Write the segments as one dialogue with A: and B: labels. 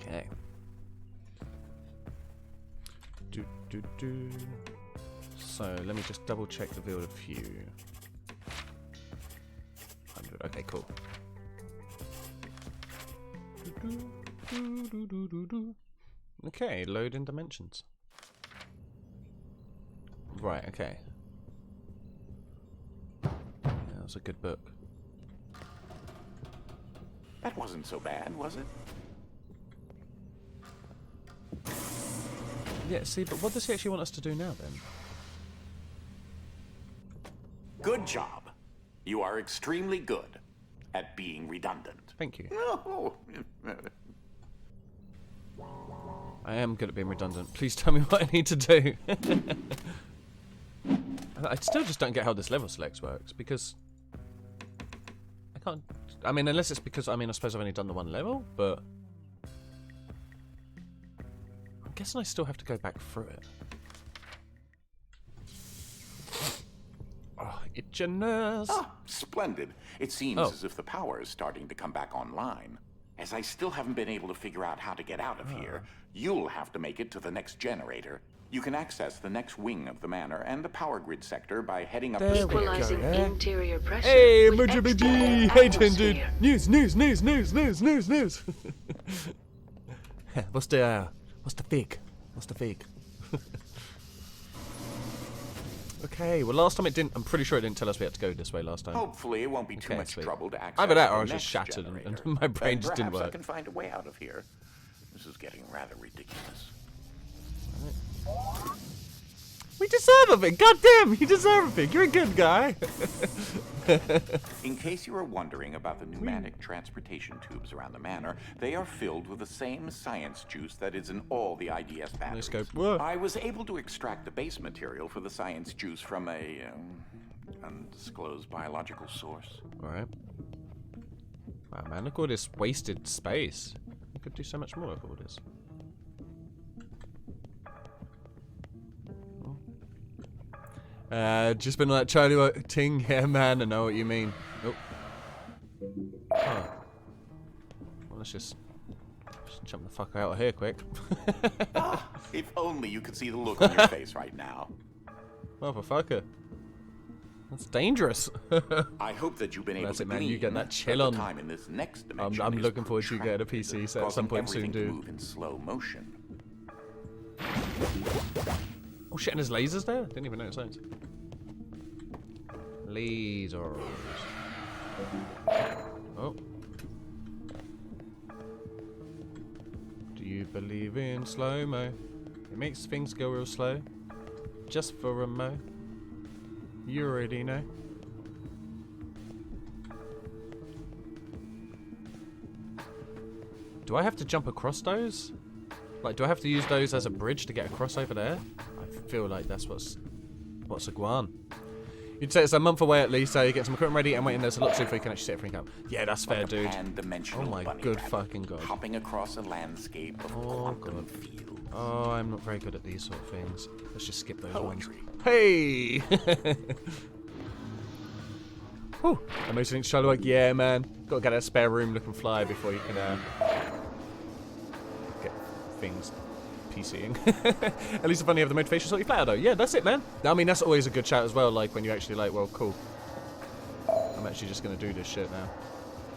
A: Okay. So let me just double check the field of view. 100. Okay, cool. Okay, load in dimensions. Right, okay. Yeah, that was a good book.
B: That wasn't so bad, was it?
A: Yeah, see, but what does he actually want us to do now, then?
B: Good job. You are extremely good at being redundant.
A: Thank you.
B: No.
A: I am good at being redundant. Please tell me what I need to do. I still just don't get how this level selects works, because I can't... I mean, unless it's because, I suppose I've only done the one level, but I'm guessing I still have to go back through it. Oh, itchiness.
B: Ah, splendid. It seems as if the power is starting to come back online. As I still haven't been able to figure out how to get out of here, you'll have to make it to the next generator. You can access the next wing of the manor and the power grid sector by heading up the stairs.
C: Equalizing interior pressure.
A: Hey,
C: with
A: MojoBD!
C: external
A: Hey, dude!
C: atmosphere.
A: News! What's the fig? What's the fig? Okay, well last time it didn't, I'm pretty sure it didn't tell us we had to go this way last time.
B: Hopefully it won't be too
A: Okay,
B: much
A: sweet.
B: trouble to access
A: Either that or
B: the
A: I was just
B: next
A: shattered and
B: generator.
A: my brain
B: Then
A: just didn't
B: perhaps
A: work.
B: I can find a way out of here. This is getting rather ridiculous.
A: We deserve a thing! God damn, you deserve a thing! You're a good guy!
B: In case you were wondering about the pneumatic transportation tubes around the manor, they are filled with the same science juice that is in all the IDS batteries.
A: go, whoa.
B: I was able to extract the base material for the science juice from a undisclosed biological source.
A: Alright. Wow, man, look at all this wasted space. You could do so much more with all this. Just been like Charlie ting, yeah man, I know what you mean. Oh. Huh. Well, let's just jump the fuck out of here quick.
B: If only you could see the look on your face right now.
A: Motherfucker. That's dangerous.
B: I hope that you've been able
A: That's
B: to
A: it, man. You
B: glean
A: get that chill
B: the
A: on.
B: time in this next dimension
A: I'm
B: is
A: looking forward to you getting a PC set at some
B: causing
A: point soon,
B: everything to
A: dude.
B: move in slow motion.
A: Oh shit, and there's lasers there? Didn't even notice those. Lasers. Oh. Do you believe in slow-mo? It makes things go real slow. Just for a mo. You already know. Do I have to jump across those? Like, do I have to use those as a bridge to get across over there? I feel like that's what's a guan. You'd say it's a month away at least, so you get some equipment ready and waiting there to look so if we can actually set everything up. Yeah, that's fair, dude.
B: Pan-dimensional
A: Oh my
B: bunny
A: good
B: rabbit,
A: fucking god.
B: Hopping across a landscape of quantum fields.
A: Oh, I'm not very good at these sort of things. Let's just skip those
B: Poetry.
A: ones. Hey! Whew. Amazing things to try to work. Yeah, man. Gotta get a spare room looking fly before you can get things PCing. At least if only have the motivation to sort your flat out, though. Yeah, that's it, man. I mean, that's always a good shout as well, like when you actually like, well, cool. I'm actually just gonna do this shit now.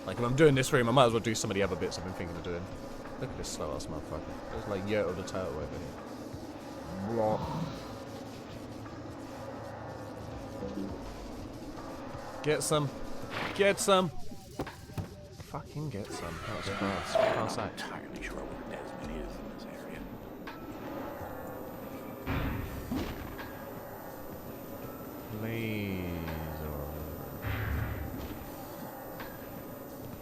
A: Like, if I'm doing this room, I might as well do some of the other bits I've been thinking of doing. Look at this slow ass motherfucker. It's like Yertle the turtle over here. Blah. Get some. Get some. Fucking get some. That was fast. Fast act.
B: Entirely sure where Desmond is in this area.
A: Laser.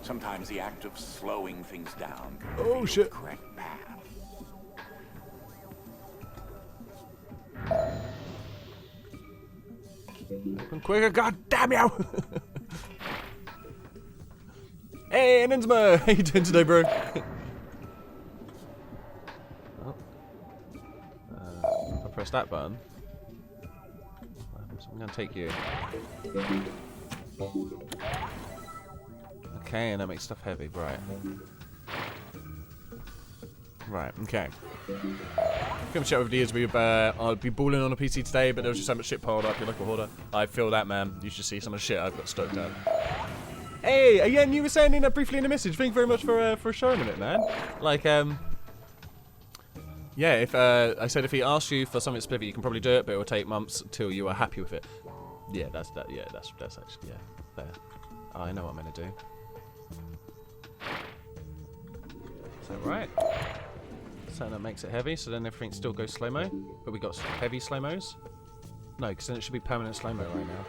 B: Sometimes the act of slowing things down can
A: Oh,
B: reveal
A: shit.
B: the correct path.
A: Open quicker, god damn you! Hey, Ninsma! How you doing today, bro? Oh. If I press that button, I'm gonna take you. Okay, and that makes stuff heavy, right? Right, okay. Come chat with the years. I'll be balling on a PC today, but there was just so much shit piled up. You're like a hoarder. I feel that, man. You should see some of the shit I've got stoked up. Hey, again, you were saying that briefly in the message. Thank you very much for showing it, man. Like, yeah, if I said if he asks you for something specific, you can probably do it, but it will take months until you are happy with it. Yeah, that's actually fair. Oh, I know what I'm gonna do. Is that right? So that makes it heavy, so then everything still goes slow-mo, but we got heavy slow-mos? No, because then it should be permanent slow-mo right now.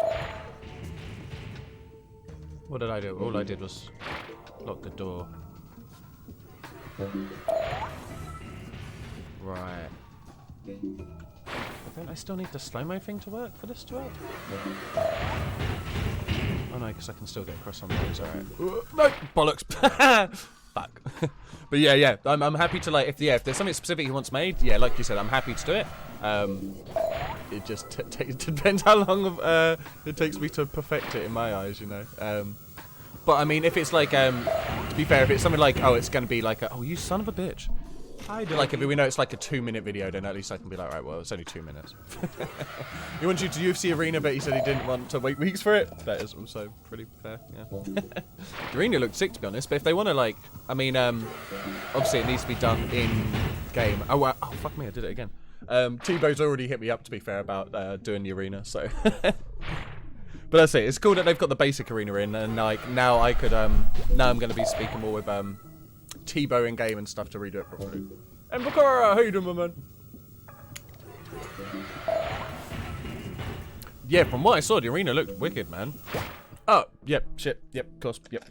A: What did I do? All I did was lock the door. Right. But don't I still need the slow-mo thing to work for this to work? Oh no, because I can still get across on those, alright. No! Bollocks! Fuck. But yeah, I'm happy to, like, if there's something specific he wants made, yeah, like you said, I'm happy to do it. It just depends how long it takes me to perfect it in my eyes, you know. But I mean, if it's like, to be fair, if it's something like, oh, it's going to be like, oh, you son of a bitch. Like, if we know it's like a 2-minute video, then at least I can be like, right, well, it's only 2 minutes. He wants you to UFC Arena, but he said he didn't want to wait weeks for it. That is also pretty fair, yeah. The Arena looked sick, to be honest, but if they want to, like, I mean, obviously it needs to be done in-game. Oh, wow. Oh, fuck me, I did it again. T-Bow's already hit me up, to be fair, about doing the Arena, so... But that's it. It's cool that they've got the basic Arena in, and, like, now I could, now I'm going to be speaking more with, T-Bow in game and stuff to redo it properly. And Bakara, how you doing, my man? Yeah, from what I saw, the Arena looked wicked, man. Oh, yep, shit, yep, of course, yep.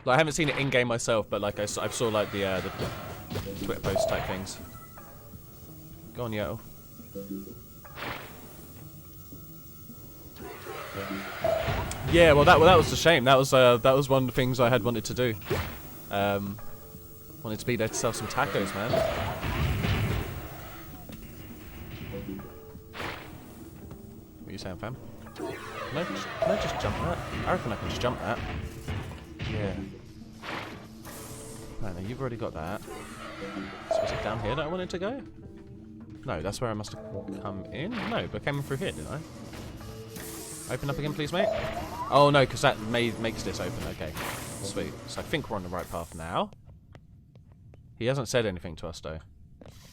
A: Like, I haven't seen it in game myself, but like I saw like the Twitter post type things. Go on, yo. Yeah, well that was a shame. That was one of the things I had wanted to do. Wanted to be there to sell some tacos, man. What are you saying, fam? Can I just jump that? I reckon I can just jump that. Yeah. No, you've already got that. So was it down here that I wanted to go? No, that's where I must have come in. No, but I came through here, didn't I? Open up again, please, mate. Oh no, because that makes this open. Okay, sweet. So I think we're on the right path now. He hasn't said anything to us though.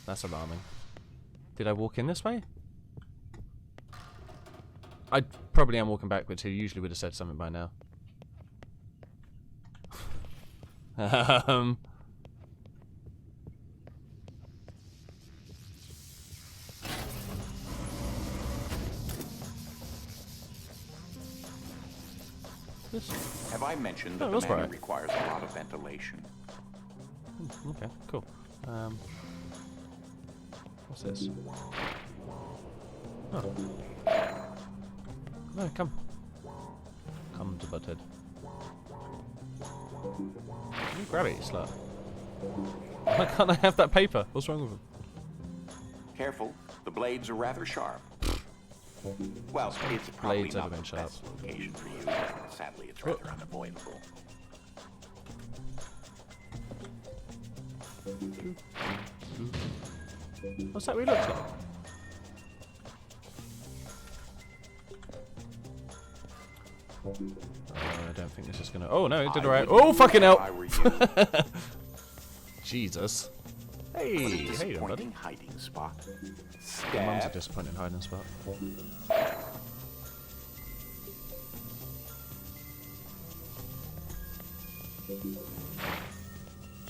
A: That's alarming. Did I walk in this way? I probably am walking backwards. He usually would have said something by now.
B: Have I mentioned that the manor requires a lot of ventilation?
A: Okay, cool. What's this? Oh. No, come. Come to Butthead. You grab it, you slut. Why can't I have that paper? What's wrong with him?
B: Careful, the blades are rather sharp. Well, it's probably not the best location for you, but sadly it's rather unavoidable.
A: What's that we look like? I don't think this is gonna... Oh no, it did alright. Oh, fucking hell! Jesus. Hey, hey, buddy.
B: Hiding spot.
A: My mum's a disappointing hiding spot. So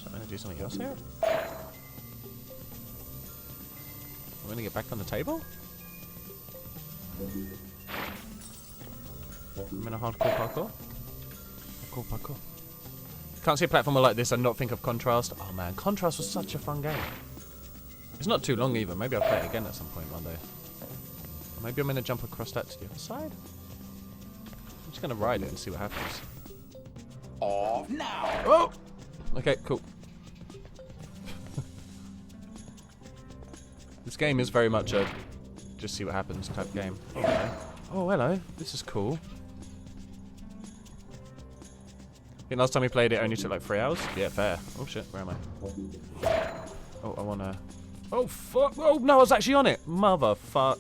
A: I'm gonna do something else here? I'm gonna get back on the table? I'm in a hardcore parkour. Parkour. Can't see a platformer like this and not think of Contrast. Oh man, Contrast was such a fun game. It's not too long either. Maybe I'll play it again at some point one day. Or maybe I'm going to jump across that to the other side. I'm just going to ride it and see what happens.
B: Off now!
A: Oh! Okay, cool. This game is very much a just see what happens type game. Oh, hello. This is cool. I think last time we played it only took like 3 hours. Yeah, fair. Oh shit, where am I? Oh, I wanna... Oh fuck! Oh no, I was actually on it! Motherfuck.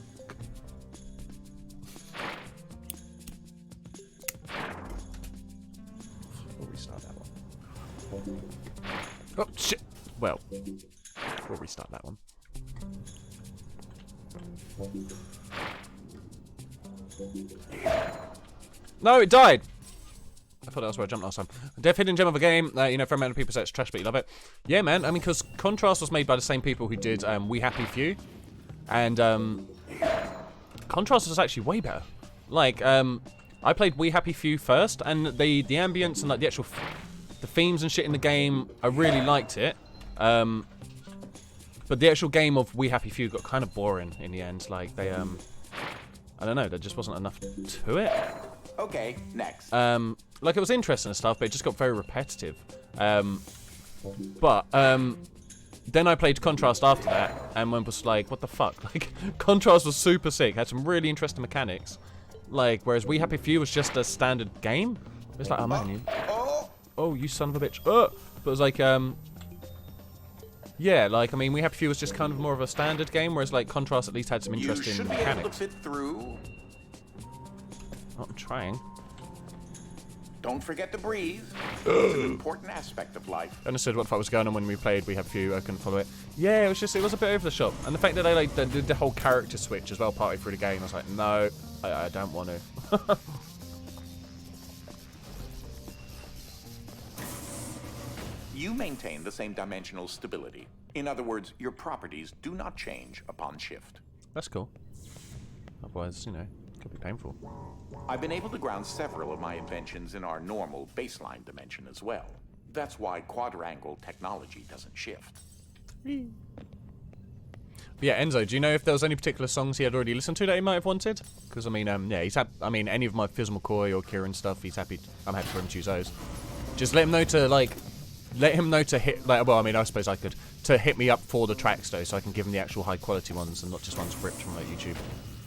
A: We'll restart that one. Oh shit! Well, we'll restart that one. No, it died! I thought that was where I jumped last time. Death hidden gem of a game. You know, for a amount of people say it's trash, but you love it. Yeah, man. I mean, because Contrast was made by the same people who did We Happy Few. And Contrast was actually way better. Like, I played We Happy Few first, and the ambience and like the actual the themes and shit in the game, I really liked it. But the actual game of We Happy Few got kind of boring in the end. Like, they, I don't know, there just wasn't enough to it.
B: Okay, next.
A: Like, it was interesting and stuff, but it just got very repetitive. Then I played Contrast after that, and was like, what the fuck? Like, Contrast was super sick, had some really interesting mechanics. Like, whereas We Happy Few was just a standard game. It's like, oh man, you... Oh, you son of a bitch. But it was like, yeah, like, I mean, We Happy Few was just kind of more of a standard game, whereas, like, Contrast at least had some interesting
B: You should
A: mechanics.
B: be able to fit through.
A: Oh, I'm trying.
B: Don't forget to breathe. It's an important aspect of life.
A: I understood what the fuck was going on when we played We Happy Few. I couldn't follow it. Yeah, it was a bit over the shop. And the fact that they, like, did the whole character switch as well partway through the game, I was like, no, I don't want to.
B: You maintain the same dimensional stability. In other words, your properties do not change upon shift.
A: That's cool. Otherwise, you know, it could be painful.
B: I've been able to ground several of my inventions in our normal baseline dimension as well. That's why quadrangle technology doesn't shift.
A: But yeah, Enzo, do you know if there was any particular songs he had already listened to that he might have wanted? Because I mean, yeah, any of my Fizzle McCoy or Kieran stuff, I'm happy for him to use those. Just let him know to hit, like, well, I mean, I suppose I could, to hit me up for the tracks though, so I can give him the actual high quality ones and not just ones ripped from like YouTube.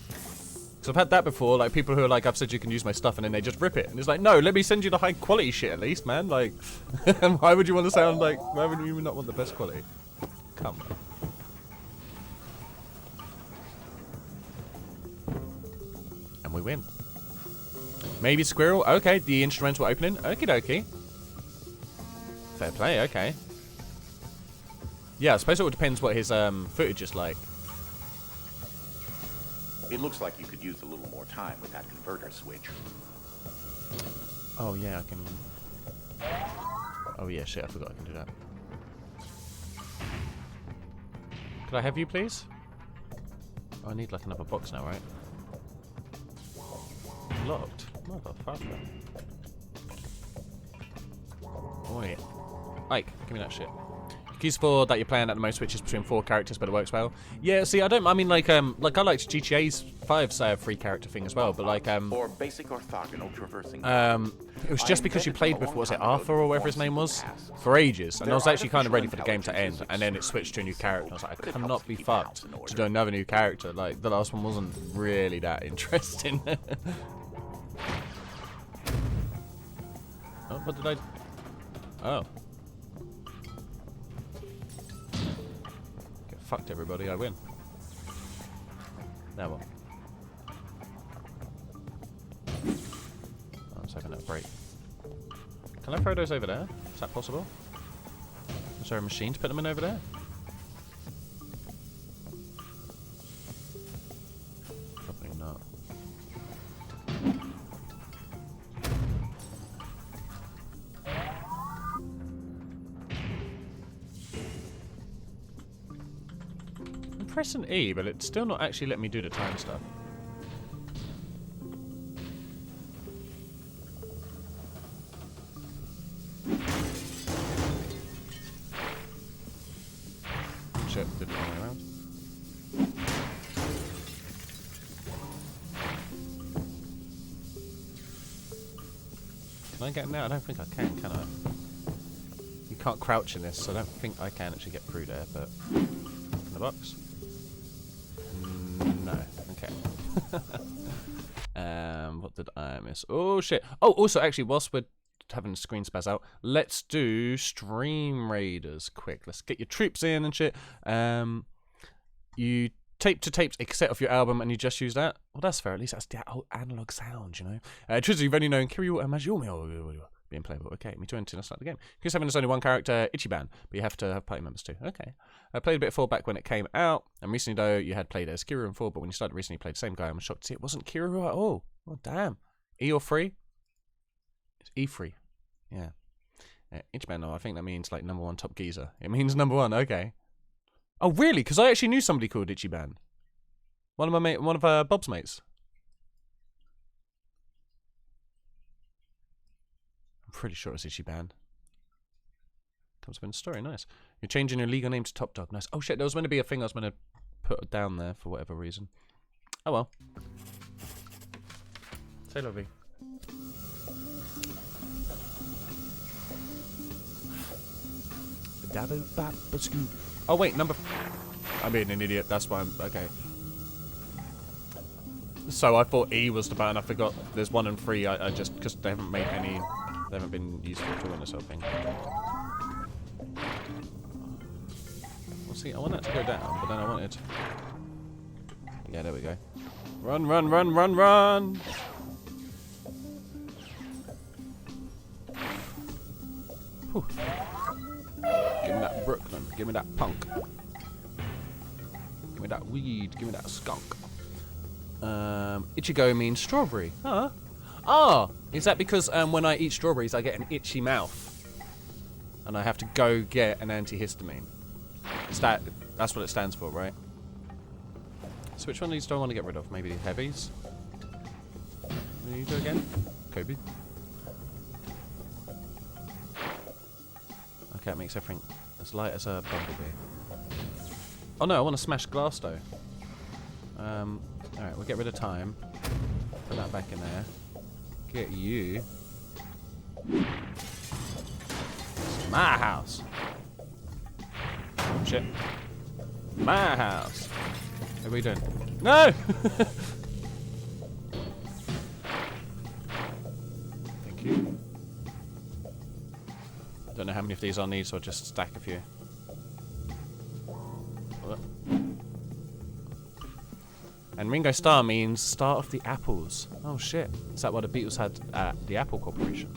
A: Because I've had that before, like people who are like, I've said you can use my stuff, and then they just rip it, and it's like, no, let me send you the high quality shit at least, man. Like, why would you want to sound like, why would you not want the best quality? Come on. And we win. Maybe Squirrel. Okay, the instrumental opening. Okie dokie. Fair play, okay. Yeah, I suppose it all depends what his footage is like.
B: It looks like you could use a little more time with that converter switch.
A: Oh yeah, I can... Oh yeah, shit, I forgot I can do that. Could I have you, please? Oh, I need like another box now, right? Locked. Motherfucker. Oh yeah. Ike, give me that shit. Keys for that you're playing at the most switches between 4 characters, but it works well. Yeah, see, I mean, like I liked GTA's 5's 3 character thing as well, but like,
B: or basic orthogonal traversing.
A: it was just because you played with, what was it, Arthur or whatever his name was, for ages, and I was actually kind of ready for the game to end, and then it switched to a new character. I was like, I cannot be fucked to do another new character. Like, the last one wasn't really that interesting. Oh, what did I... Oh. Get fucked, everybody. I win. Now what? Oh, I'm just hoping that'll break. Can I throw those over there? Is that possible? Is there a machine to put them in over there? Probably not. I'm pressing E, but it's still not actually letting me do the time stuff. Shit, did it the wrong way around. Can I get in there? I don't think I can I? You can't crouch in this, so I don't think I can actually get through there, but... In the box? No. Okay. What did I miss? Oh, shit. Oh, also, actually, whilst we're having a screen spaz out. Let's do Stream Raiders quick. Let's get your troops in and shit. You tape to tape a cassette off your album and you just use that. Well, that's fair. At least that's the analog sound, you know. Truthfully, you've only known Kiryu and Majumi being playable. Okay, me too. Let's start the game. Because having only one character, Ichiban, but you have to have party members too. Okay. I played a bit of 4 back when it came out, and recently though you had played as Kiryu in 4, but when you started recently, you played the same guy. I'm shocked to see it wasn't Kiryu at all. Oh damn. E or free? It's E free. Yeah. Ichiban, though, I think that means like #1 top geezer. It means #1. Okay. Oh really? Because I actually knew somebody called Ichiban. One of Bob's mates. I'm pretty sure it's Ichiban. Comes up in the story, nice. You're changing your legal name to Top Dog, nice. Oh shit, there was meant to be a thing I was meant to put down there for whatever reason. Oh well. Say lovey. Oh wait, I'm being an idiot, that's why I'm... Okay. So I thought E was the button, I forgot there's 1 and 3, I just... Because they haven't made any... They haven't been useful to in this whole thing. Well see, I want that to go down, but then I wanted... Yeah, there we go. Run, run, run, run, run! Whew. Give me that Brooklyn. Give me that punk. Give me that weed. Give me that skunk. Ichigo means strawberry. Huh? Oh! Is that because when I eat strawberries I get an itchy mouth? And I have to go get an antihistamine? That's what it stands for, right? So which one of these do I want to get rid of? Maybe the heavies? What do you do again? Kobe? Okay, it makes everything as light as a bumblebee. Oh no, I want to smash glass though. Alright, we'll get rid of time. Put that back in there. Get you. It's my house. Oh shit. My house. What are we doing? No! Thank you. Don't know how many of these I'll need, so I'll just stack a few. And Ringo Starr means start of the apples. Oh shit. Is that what the Beatles had at the Apple Corporation?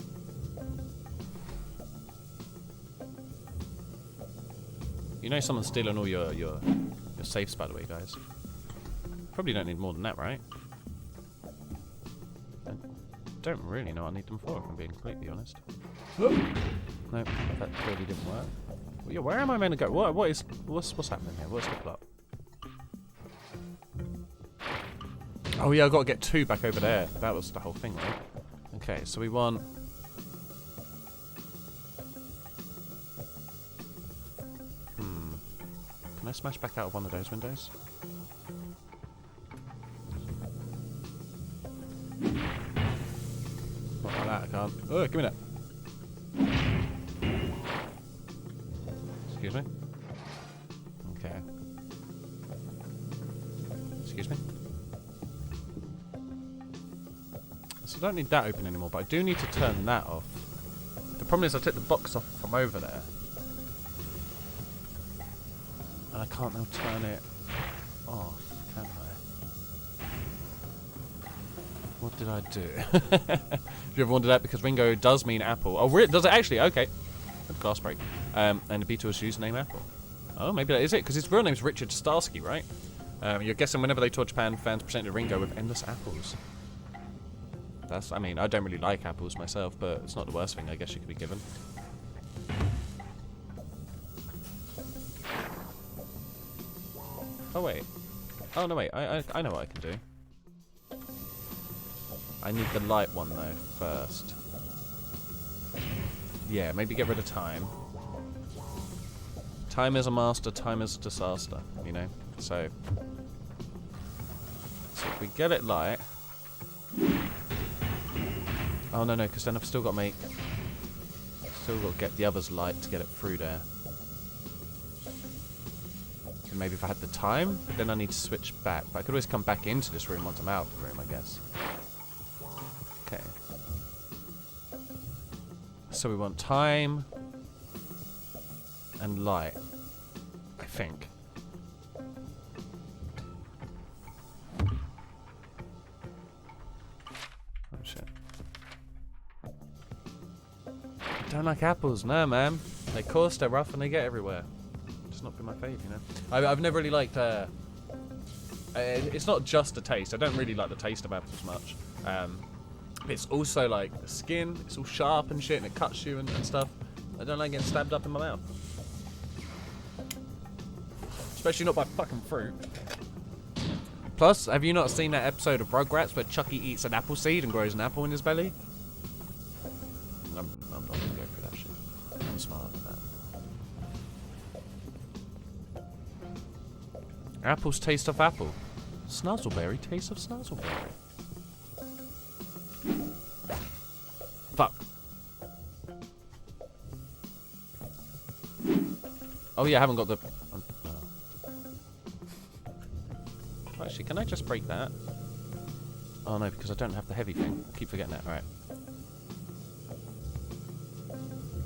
A: You know someone's stealing all your safes, by the way, guys. Probably don't need more than that, right? I don't really know what I need them for, if I'm being completely honest. No, that clearly didn't work. Well, yeah, where am I meant to go? What's happening here? What's the plot? Oh yeah, I've got to get 2 back over there. That was the whole thing, right? Okay, so we want... Can I smash back out of one of those windows? Not like that, I can't. Oh, give me that. Excuse me? Okay. Excuse me? So I don't need that open anymore, but I do need to turn that off. The problem is I took the box off from over there. And I can't now turn it off, can I? What did I do? If you ever wondered that, because Ringo does mean apple. Oh, really? Does it actually? Okay. Glass break. And the Beatles use the name Apple. Oh, maybe that is it, because his real name's Richard Starsky, right? You're guessing whenever they tour Japan, fans presented Ringo with endless apples. I mean, I don't really like apples myself, but it's not the worst thing I guess you could be given. Oh wait. Oh no wait, I know what I can do. I need the light one though, first. Yeah, maybe get rid of time. Time is a master, time is a disaster, you know? So if we get it light... Oh no, because then I've still got to make... Still got to get the others light to get it through there. And maybe if I had the time, but then I need to switch back. But I could always come back into this room once I'm out of the room, I guess. Okay. So we want time and light, I think. Oh shit. I don't like apples, no man. They coarse, they're rough, and they get everywhere. It's not been my fave, you know. I've never really liked. It's not just the taste. I don't really like the taste of apples much. It's also like the skin. It's all sharp and shit, and it cuts you and stuff. I don't like getting stabbed up in my mouth. Especially not by fucking fruit. Plus, have you not seen that episode of Rugrats where Chucky eats an apple seed and grows an apple in his belly? I'm not gonna go through that shit. I'm smart than that. Apples taste of apple. Snuzzleberry taste of snuzzleberry. Fuck. Oh yeah, I haven't got the... Actually, can I just break that? Oh no, because I don't have the heavy thing. I keep forgetting that. Alright.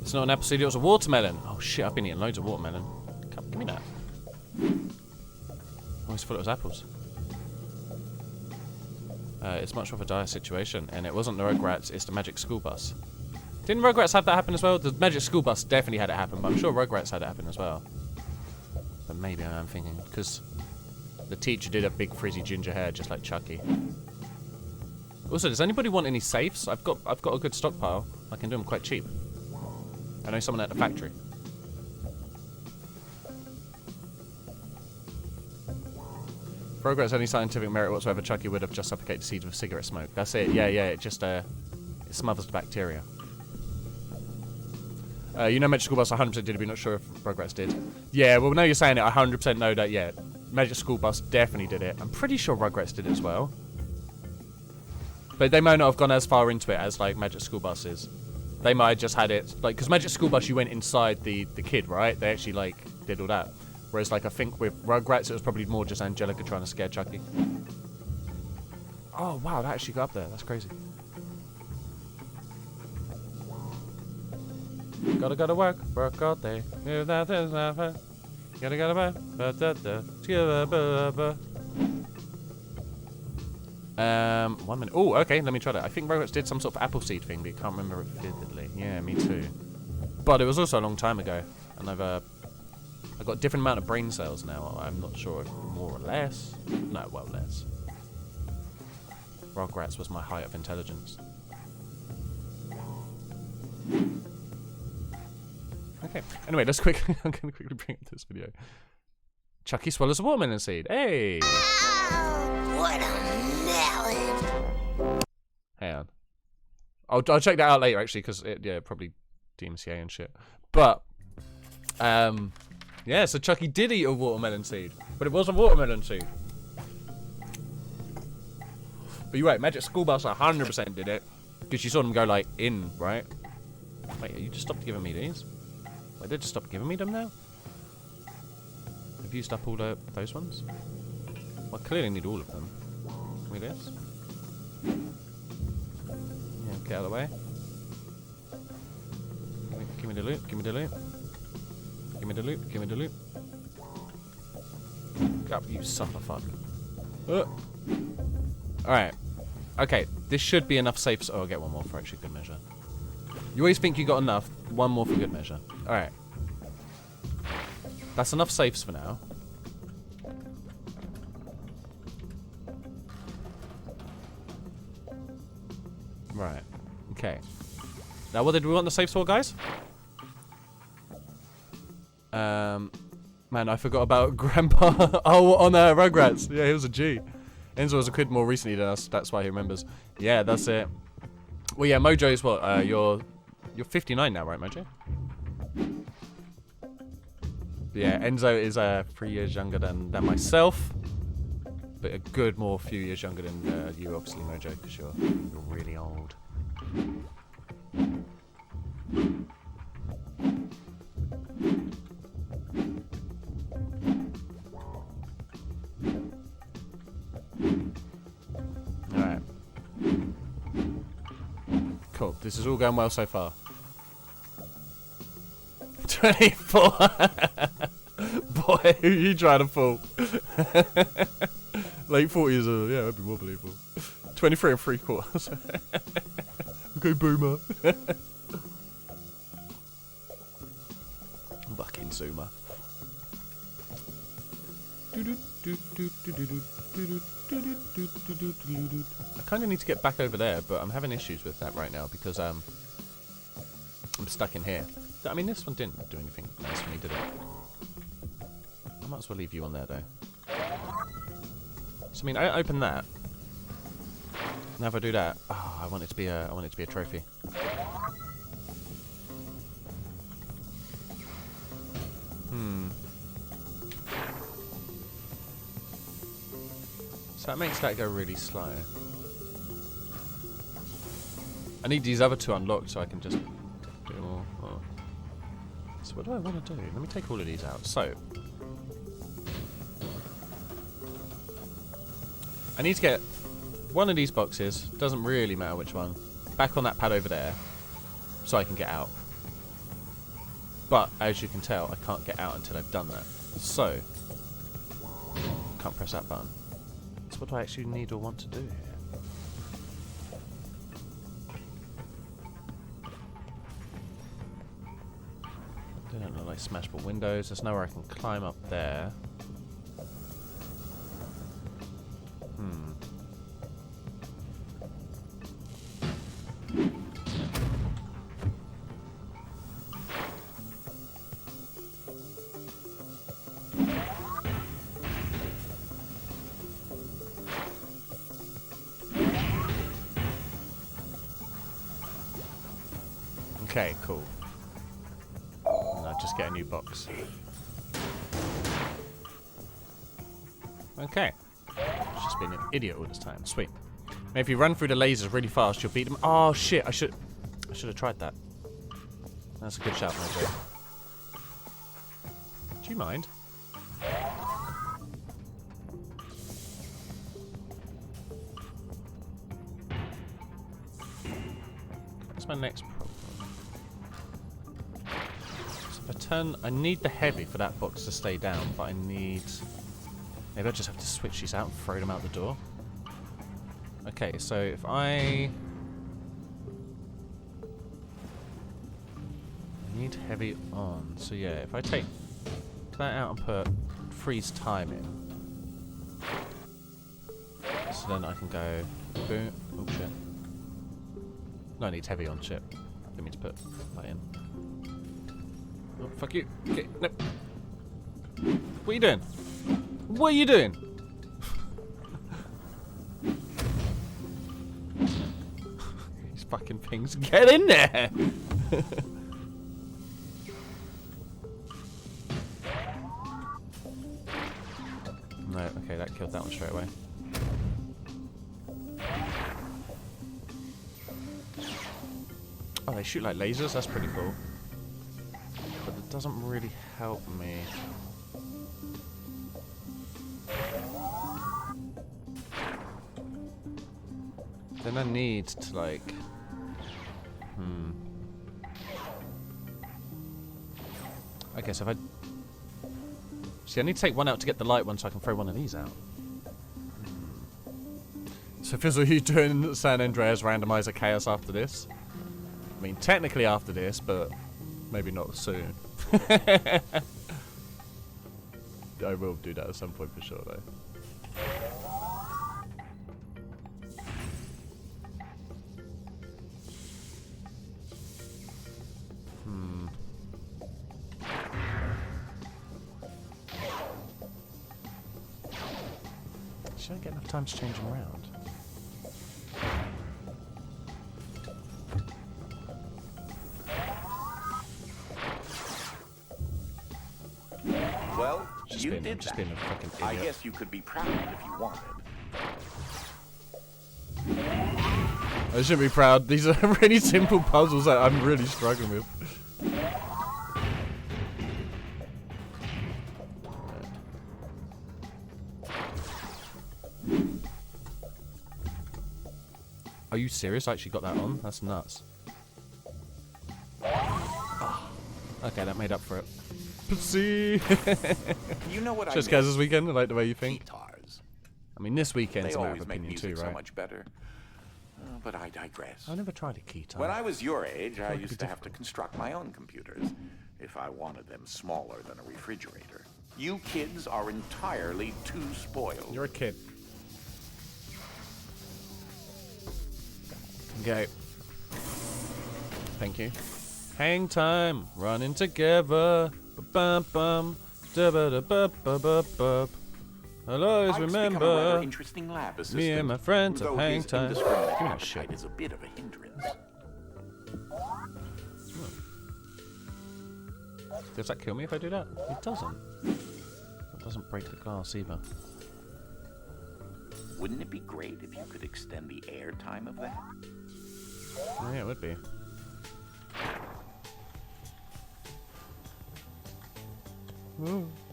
A: It's not an apple seed, it was a watermelon. Oh shit, I've been eating loads of watermelon. Come, give me that. I always thought it was apples. It's much more of a dire situation, and it wasn't the Rugrats, it's the Magic School Bus. Didn't Rugrats have that happen as well? The Magic School Bus definitely had it happen, but I'm sure Rugrats had it happen as well. But maybe I'm thinking, because the teacher did have big frizzy ginger hair, just like Chucky. Also, does anybody want any safes? I've got a good stockpile. I can do them quite cheap. I know someone at the factory. For Rugrats' any scientific merit whatsoever, Chucky would have just suffocated the seeds with cigarette smoke. That's it. Yeah, it just it smothers the bacteria. You know Magic School Bus 100% did it, but not sure if Rugrats did. Yeah, well now you're saying it, I 100% know that, yeah. Magic School Bus definitely did it. I'm pretty sure Rugrats did it as well. But they might not have gone as far into it as, like, Magic School Bus is. They might have just had it, like, because Magic School Bus, you went inside the kid, right? They actually, like, did all that. Whereas, like, I think with Rugrats, it was probably more just Angelica trying to scare Chucky. Oh, wow, that actually got up there. That's crazy. Gotta work all day. Gotta work. 1 minute. Oh, okay, let me try that. I think Rugrats did some sort of apple seed thing, but I can't remember it vividly. Yeah, me too. But it was also a long time ago, and I've got a different amount of brain cells now. I'm not sure if more or less. No, well, less. Rugrats was my height of intelligence. Okay. Anyway, let's quickly. I'm gonna quickly bring up this video. Chucky swallows a watermelon seed. Hey.
D: What a melon!
A: Hang on. I'll check that out later actually, because yeah, probably DMCA and shit. But yeah, so Chucky did eat a watermelon seed, but it was a watermelon seed. But you're right, Magic School Bus 100% did it, because you saw them go like in, right? Wait, you just stopped giving me these? Wait, they just stopped giving me them now? I've used up all those ones? Well, I clearly need all of them. Give me this. Yeah, get out of the way. Give me the loot, give me the loot. Give me the loot, give me the loot. Go up, you son of a fuck. Alright. Okay, this should be enough safes. Oh, I'll get one more for actually good measure. You always think you got enough. One more for good measure. Alright. That's enough safes for now. Right. Okay. Now, what did we want the safes for, guys? Man, I forgot about Grandpa. Oh, on Rugrats. Yeah, he was a G. Enzo was a kid more recently than us. That's why he remembers. Yeah, that's it. Well, yeah, Mojo is what? You're 59 now, right, Mojo? Yeah, Enzo is 3 years younger than myself, but a good few years younger than you, obviously, Mojo, because you're really old. Alright. Cool. This is all going well so far. 24. Boy, who you trying to fool? Late 40s, yeah, that'd be more believable. 23 and 3/4. Okay, boomer. Fucking zoomer. I kind of need to get back over there, but I'm having issues with that right now because I'm stuck in here. I mean, this one didn't do anything nice for me, did it? I might as well leave you on there, though. So I mean, I open that. Now if I do that, oh, I want it to be a trophy. So that makes that go really slow. I need these other two unlocked so I can just do more. Oh. So what do I want to do? Let me take all of these out. So I need to get one of these boxes, doesn't really matter which one, back on that pad over there so I can get out. But as you can tell, I can't get out until I've done that. So can't press that button. So what do I actually need or want to do here? They don't look like smashable windows. There's nowhere I can climb up there. Okay, cool. No, just get a new box. Okay. Just been an idiot all this time. Sweet. Maybe if you run through the lasers really fast, you'll beat them. Oh shit! I should have tried that. That's a good shout, Mojo. Do you mind? What's my next problem? So if I turn, I need the heavy for that box to stay down, but I need. Maybe I just have to switch these out and throw them out the door. Okay, so if I need heavy on, so yeah, if I take that out and put freeze time in, so then I can go boom. Oh shit! No, it needs heavy on shit. Didn't mean to put that in. Oh fuck you! Okay, no. What are you doing? What are you doing? These fucking things. Get in there! No, okay, that killed that one straight away. Oh, they shoot like lasers? That's pretty cool. But it doesn't really help me. Then I need to, like... Okay, so if I... See, I need to take one out to get the light one so I can throw one of these out. So Fizzle, you doing San Andreas randomizer chaos after this? I mean, technically after this, but maybe not soon. I will do that at some point for sure, though. Should I get enough time to change them around?
B: Well,
A: Just
B: you
A: being,
B: did
A: just
B: that.
A: being a fucking idiot.
B: I guess you could be proud if you wanted.
A: I shouldn't be proud. These are really simple puzzles that I'm really struggling with. Are you serious? I actually got that on? That's nuts. Oh, Okay, that made up for it. See?
B: You know what
A: Just
B: I
A: guys
B: miss?
A: this weekend, I like the way you think.
B: Guitars.
A: I mean, this weekend's
B: They
A: a matter
B: always
A: of
B: make
A: opinion
B: music
A: too,
B: so
A: right?
B: much better. But I digress.
A: I never tried a guitar.
B: When I was your age, I
A: It'd be
B: used to have to construct my own computers if I wanted them smaller than a refrigerator. You kids are entirely too spoiled.
A: You're a kid. Okay. Thank you. Hang time, running together. Ba-bum-bum. Da-ba-da-ba-ba-ba-ba. I'll always
B: I've become a rather
A: remember.
B: interesting lab assistant.
A: Me and my friends have
B: though
A: hang
B: his
A: time.
B: indiscriminate
A: Give me that
B: appetite
A: shit.
B: is a bit of a hindrance.
A: Does that kill me if I do that? It doesn't. It doesn't break the glass either.
B: Wouldn't it be great if you could extend the air time of that?
A: Oh, yeah, it would be.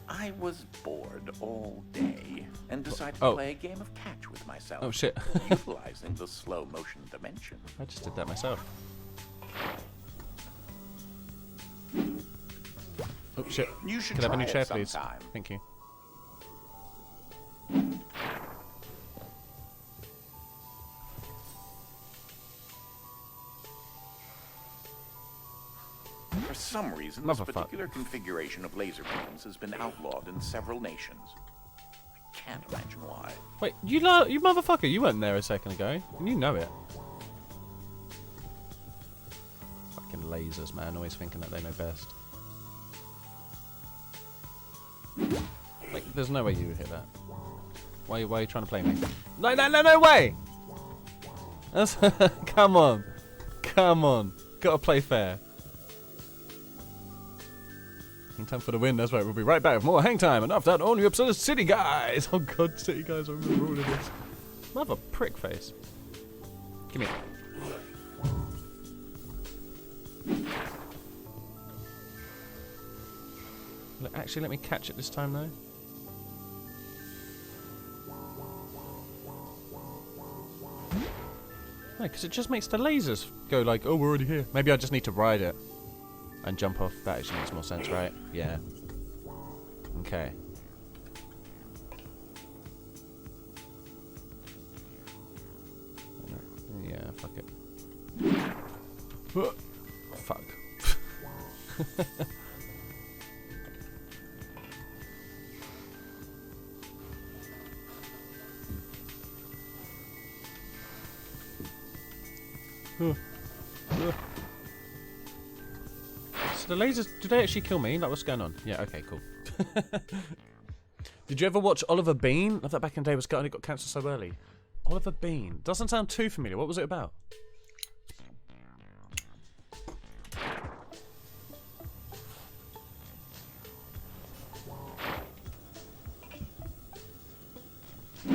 B: I was bored all day and decided to
A: Oh.
B: play a game of catch with myself.
A: Oh, shit.
B: Utilizing the slow motion dimension.
A: I just did that myself. Oh, shit.
B: You should
A: Could I have a
B: try
A: new chair,
B: it
A: please?
B: sometime.
A: Thank you.
B: For some reason, this
A: Motherfucker.
B: particular configuration of laser beams has been outlawed in several nations. I can't imagine why.
A: Wait, you motherfucker, you weren't there a second ago. And you know it. Fucking lasers, man. Always thinking that they know best. Like, there's no way you would hit that. Why are you trying to play me? No way! That's come on. Come on. Gotta play fair. Hang time for the win, that's right. We'll be right back with more Hang Time, and after that, all new episode of City Guys. Oh god, City Guys, I remember all of this. Mother prick face. Give me it. Actually, let me catch it this time, though. No, because it just makes the lasers go like, oh, we're already here. Maybe I just need to ride it and jump off. That actually makes more sense, right? Yeah. Okay. Yeah, fuck it. Fuck. So the lasers, did they actually kill me? Like, what's going on? Yeah, okay, cool. Did you ever watch Oliver Bean? I thought back in the day was got cancelled so early. Oliver Bean. Doesn't sound too familiar. What was it about? I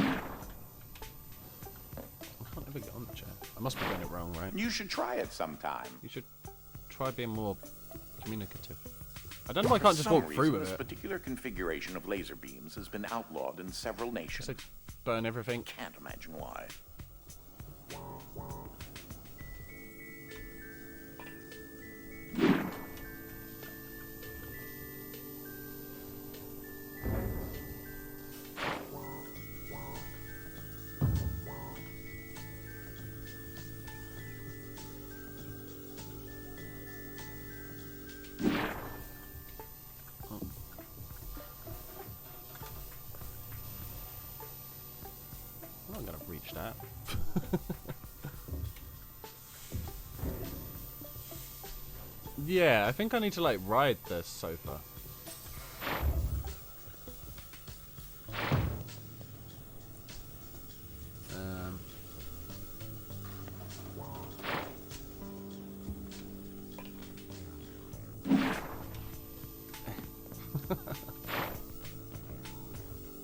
A: can't ever get on the chat. I must be doing it wrong, right?
B: You should try it sometime.
A: You should try being more communicative. I don't know why I can't just
B: For some
A: walk through
B: reason,
A: with
B: this
A: it.
B: particular configuration of laser beams has been outlawed in several nations.
A: Just burn everything.
B: Can't imagine why.
A: I'm not gonna reach that. Yeah, I think I need to like ride the sofa.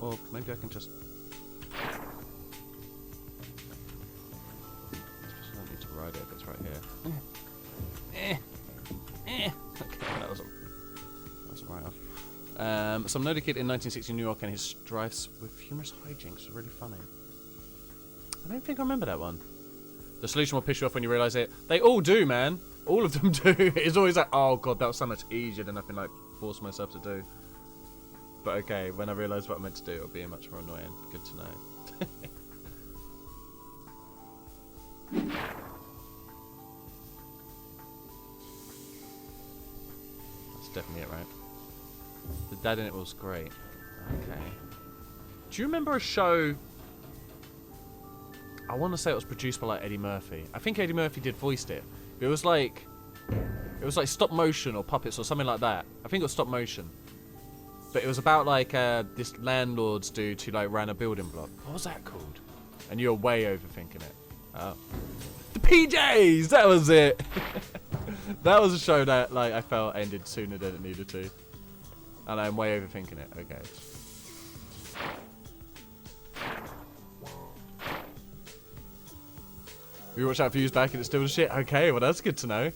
A: Or maybe I can just. I don't need to ride it if it's right here. Okay, that was a write-off. Some nerdy kid in 1960 New York and his strifes with humorous hijinks were really funny. I don't think I remember that one. The solution will piss you off when you realise it. They all do, man. All of them do. It's always like, oh god, that was so much easier than I can like force myself to do. But okay, when I realise what I meant to do, it'll be much more annoying. Good to know. That's definitely it, right? The dad in it was great. Okay. Do you remember a show? I want to say it was produced by like Eddie Murphy. I think Eddie Murphy voiced it. It was like stop motion or puppets or something like that. I think it was stop motion. But it was about like this landlord's dude who like ran a building block. What was that called? And you're way overthinking it. Oh. The PJs! That was it! That was a show that like I felt ended sooner than it needed to. And I'm way overthinking it. Okay. We watched that for years back and it's still the shit. Okay, well that's good to know.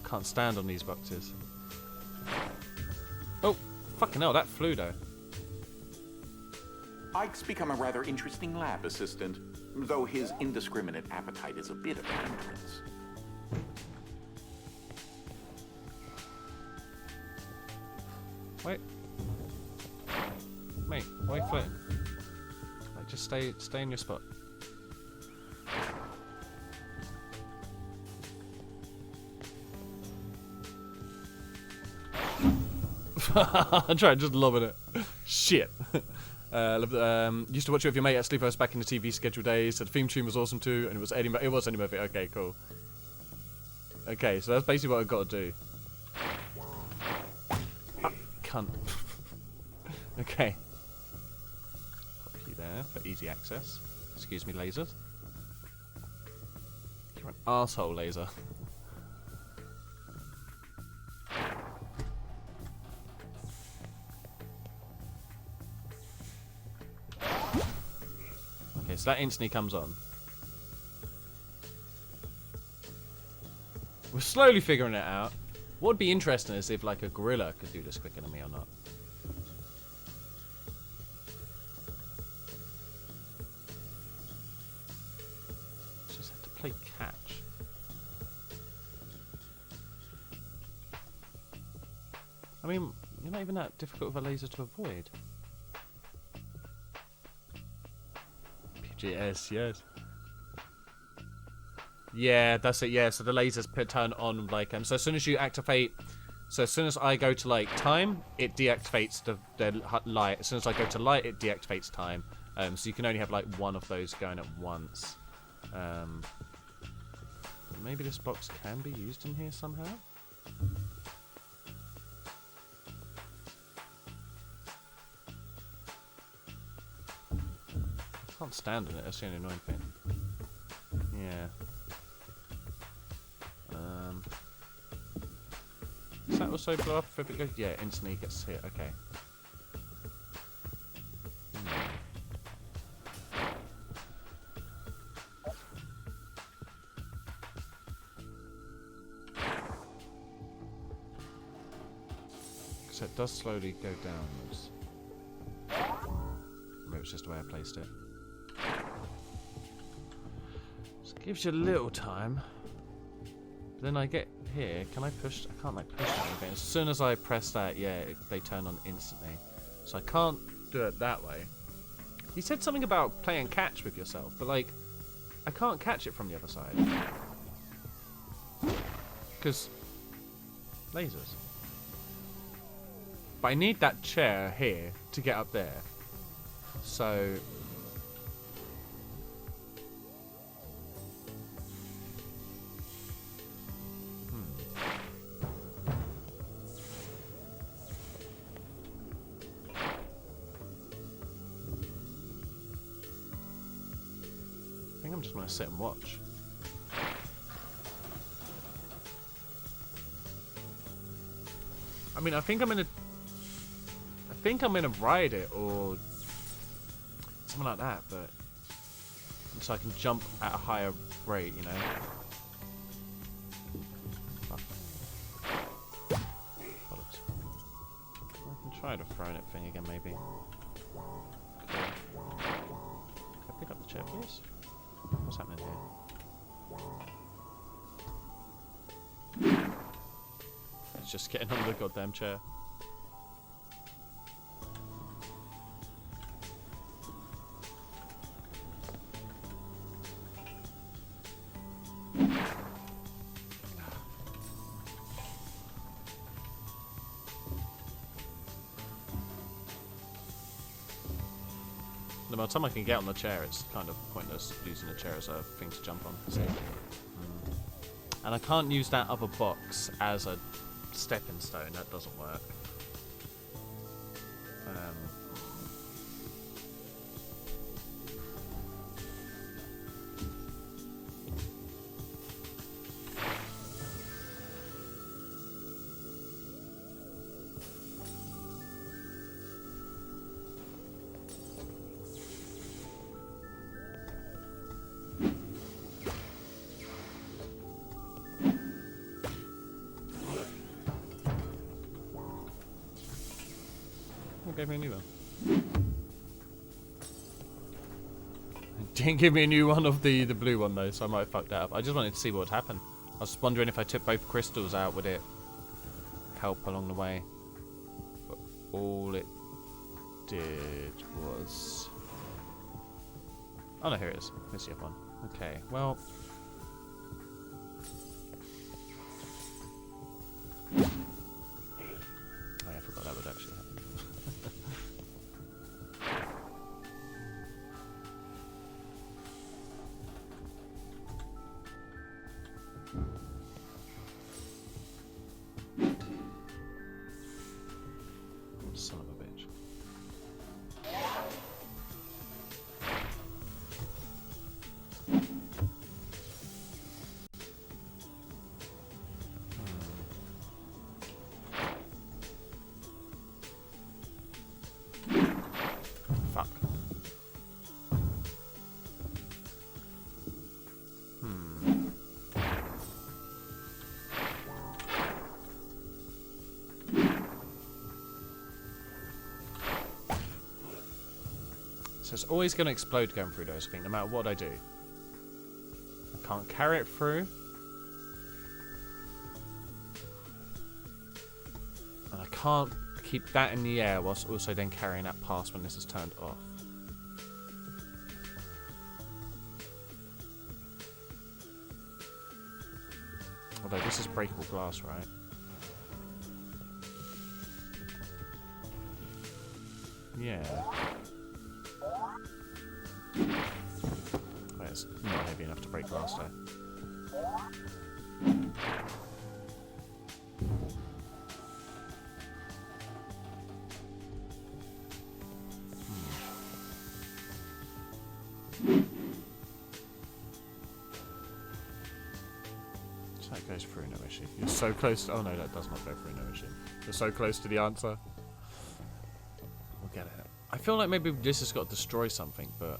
A: Can't stand on these boxes. Oh, fucking hell, that flew though.
B: Ike's become a rather interesting lab assistant, though his indiscriminate appetite is a bit of a hindrance.
A: Wait. Mate, why are you floating? Like, just stay in your spot. I'm trying, just loving it. Shit. Used to watch it with your mate at Sleepovers back in the TV schedule days. The theme tune was awesome too, and it was Eddie Murphy. Okay, cool. Okay, so that's basically what I've got to do. Ah, cunt. Okay. Pop you there for easy access. Excuse me, lasers. You're an arsehole, laser. Okay, so that instantly comes on. We're slowly figuring it out. What would be interesting is if like a gorilla could do this quicker than me or not. Just have to play catch. I mean, you're not even that difficult of a laser to avoid. Yes. Yeah, that's it. Yeah, so the lasers turn on like so as soon as you activate, so as soon as I go to like time, it deactivates the light. As soon as I go to light, it deactivates time. So you can only have like one of those going at once. Maybe this box can be used in here somehow. I can't stand on it, that's the only annoying thing. Yeah. Does that also blow up if it goes? Yeah, instantly gets hit, okay. So it does slowly go downwards. Maybe it's just the way I placed it. Gives you a little time. But then I get here. Can I push? I can't like push that again. As soon as I press that, yeah, they turn on instantly. So I can't do it that way. He said something about playing catch with yourself, but like, I can't catch it from the other side. Because lasers. But I need that chair here to get up there. So I'm just gonna sit and watch. I mean, I think I'm gonna ride it or something like that, but so I can jump at a higher rate, you know. Bollocks. I can try the throwing it thing again, maybe. Okay. Can I pick up the chair, please? What's happening here? It's just getting on the goddamn chair. By the time I can get on the chair, it's kind of pointless using the chair as a thing to jump on. So. And I can't use that other box as a stepping stone. That doesn't work. Gave me a new one. Didn't give me a new one of the blue one though, so I might have fucked that up. I just wanted to see what would happen. I was wondering if I took both crystals out, would it help along the way? But all it did was... Oh no, here it is. Here's the other one. Okay, well... Oh yeah, I forgot that would actually happen. Son of a bitch. Fuck. So it's always going to explode going through those, I think, no matter what I do. I can't carry it through. And I can't keep that in the air whilst also then carrying that past when this is turned off. Although this is breakable glass, right? Yeah. Well, it's not heavy enough to break glass though. So that goes through, no issue. You're so close to... Oh no, that does not go through, no issue. You're so close to the answer. We'll get it. I feel like maybe this has got to destroy something, but...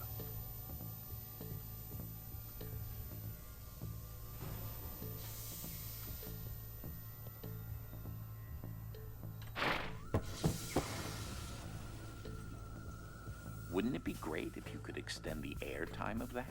B: Wouldn't it be great if you could extend the air time of that?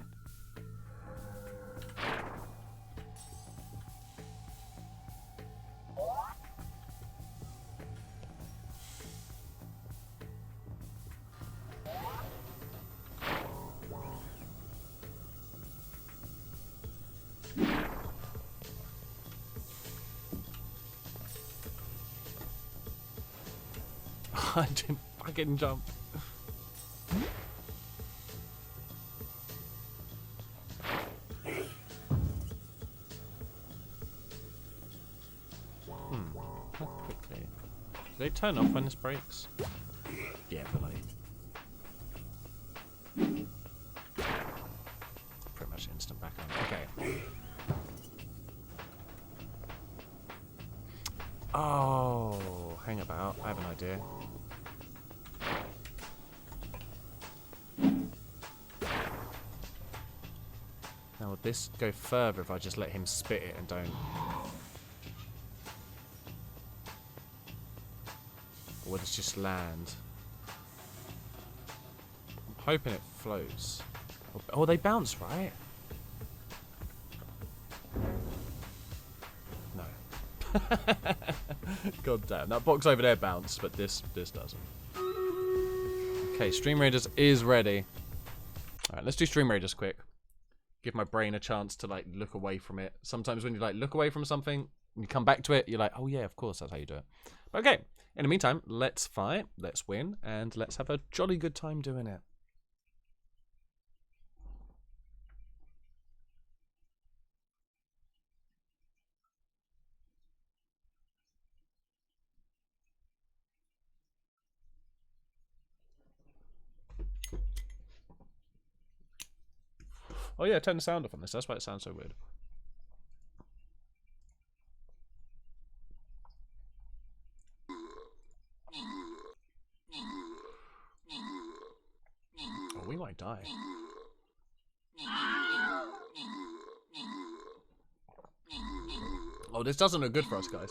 A: I didn't fucking jump. Not quickly. Do they turn off when this breaks? Yeah, but like... Pretty much Oh, hang about. I have an idea. Now, would this go further if I just let him spit it and don't... Or would it just land? I'm hoping it floats. Oh, they bounce, right? No. God damn. That box over there bounced, but this doesn't. Okay, Stream Raiders is ready. Alright, let's do Stream Raiders quick. Give my brain a chance to, like, look away from it. Sometimes when you, like, look away from something, and you come back to it, you're like, oh yeah, of course, that's how you do it. But okay, in the meantime, let's fight, let's win, and let's have a jolly good time doing it. Oh yeah, turn the sound off on this. That's why it sounds so weird. Oh, we might die. Oh, this doesn't look good for us, guys.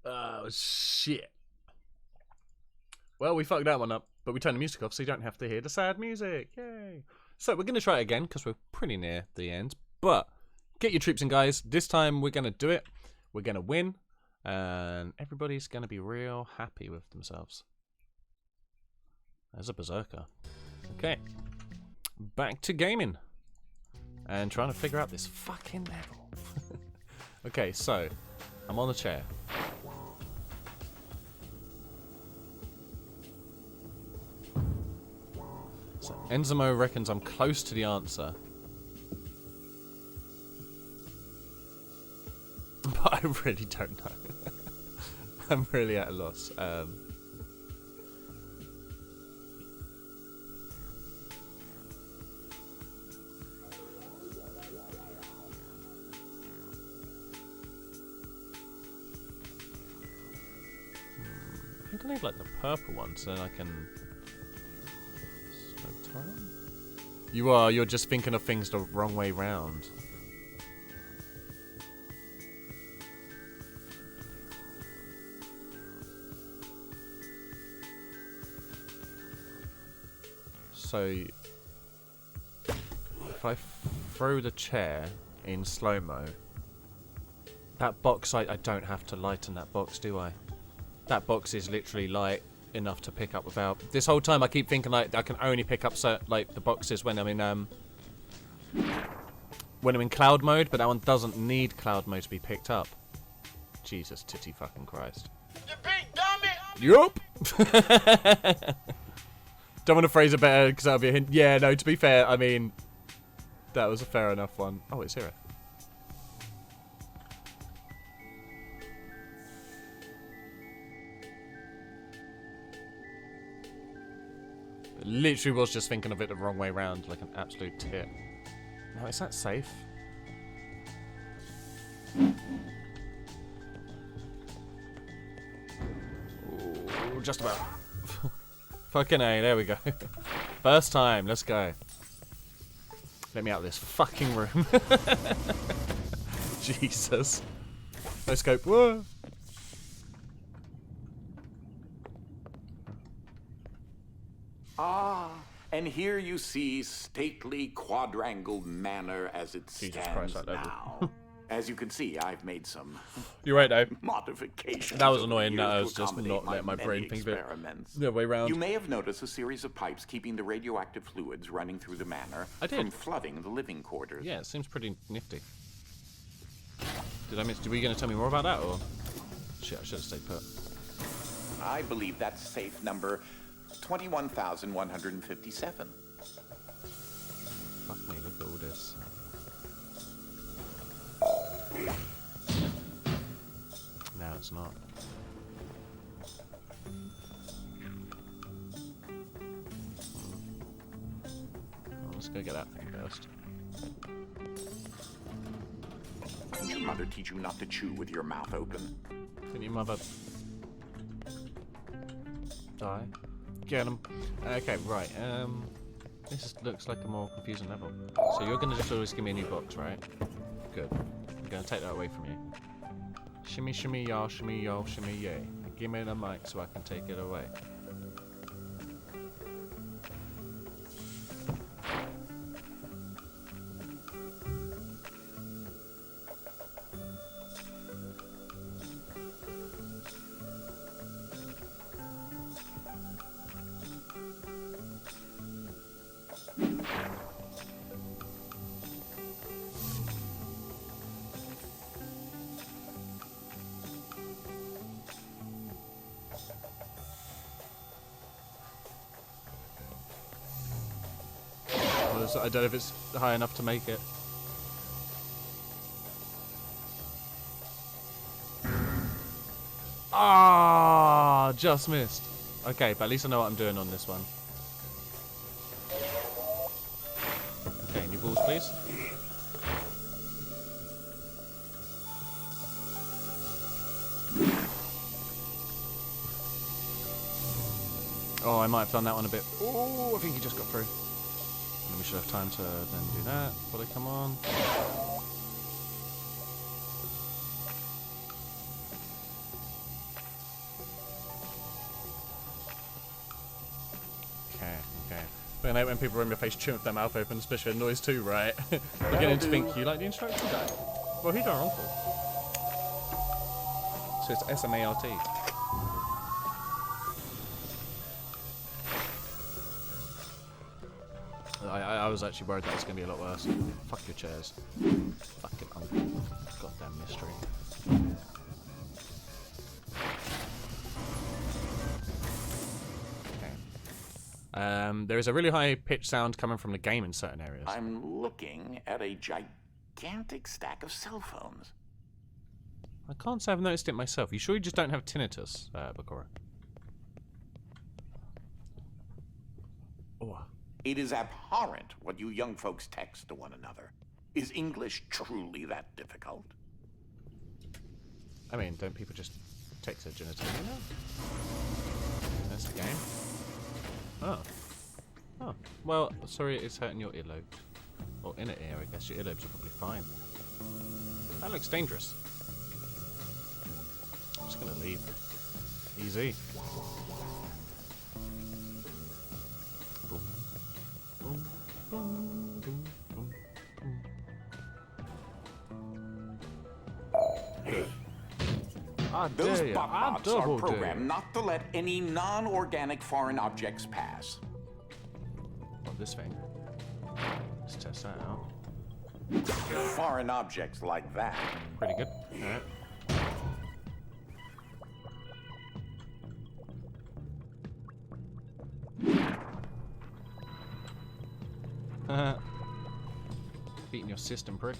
A: Oh, shit. Well, we fucked that one up, but we turned the music off so you don't have to hear the sad music. Yay. So we're going to try it again because we're pretty near the end. But get your troops in, guys. This time we're going to do it. We're going to win. And everybody's going to be real happy with themselves. There's a berserker. Okay. Back to gaming. And trying to figure out this fucking level. Okay, so I'm on the chair. So Enzimo reckons I'm close to the answer. But I really don't know. I'm really at a loss. I think I need like the purple one so then I can slow time. You're just thinking of things the wrong way round. So if I throw the chair in slow-mo, that box, I don't have to lighten that box, do I? That box is literally light enough to pick up without... This whole time I keep thinking like I can only pick up like the boxes when I'm in cloud mode, but that one doesn't need cloud mode to be picked up. Jesus titty fucking Christ. You big dummy! Yup! Don't want to phrase it better because that'll be a hint. Yeah, no, to be fair, I mean, that was a fair enough one. Oh, it's here. Literally was just thinking of it the wrong way round, like an absolute tit. Now, is that safe? Ooh, just about. Fucking A, there we go. First time, let's go. Let me out of this fucking room. Jesus. No scope. Whoa.
B: Ah, and here you see stately quadrangle manor as it
A: Jesus
B: stands
A: Christ, that
B: now. As you can see, I've made some
A: You're right, though.
B: modifications.
A: That was
B: over
A: annoying.
B: the years
A: That I
B: to
A: was just
B: accommodate
A: not letting my
B: many
A: brain think of it
B: experiments.
A: the other way round.
B: You may have noticed a series of pipes keeping the radioactive fluids running through the manor from flooding the living quarters.
A: Yeah, it seems pretty nifty. Did I miss? Were you going to tell me more about that, or? Shit, I should have stayed put.
B: I believe that's safe number 21,157.
A: Fuck me, look at all this. No, it's not. go get that thing first.
B: Did your mother teach you not to chew with your mouth open?
A: Didn't your mother die? Get him. Okay, right. This looks like a more confusing level. So you're gonna just always give me a new box, right? Good. I'm gonna take that away from you. Shimmy, shimmy, y'all, shimmy, yay. Give me the mic so I can take it away. I don't know if it's high enough to make it. Ah, just missed. Okay, but at least I know what I'm doing on this one. Okay, new balls, please. Oh, I might have done that one a bit. Oh, I think he just got through. And we should have time to then do that before they come on. Okay. But I know when people are in your face chewing with their mouth open, especially a noise too, right? You're beginning to think, you like the instruction guy? Well, he's our uncle. So it's S-M-A-R-T. I was actually worried that was going to be a lot worse. Fuck your chairs. Fucking uncle. Goddamn mystery. Okay. There is a really high pitch sound coming from the game in certain areas.
B: I'm looking at a gigantic stack of cell phones.
A: I can't say I've noticed it myself. You sure you just don't have tinnitus, Bakura? Oh.
B: It is abhorrent what you young folks text to one another. Is English truly that difficult?
A: I mean, don't people just text their genitalia? That's the game. Oh. Oh. Well, sorry it's hurting your earlobe. Or inner ear, I guess. Your earlobes are probably fine. That looks dangerous. I'm just gonna leave. Easy.
B: Those bot-bots are programmed not to let any non-organic foreign objects pass.
A: What, this thing? Let's test that out.
B: Foreign objects like that.
A: Pretty good. Alright. Beating your system, prick.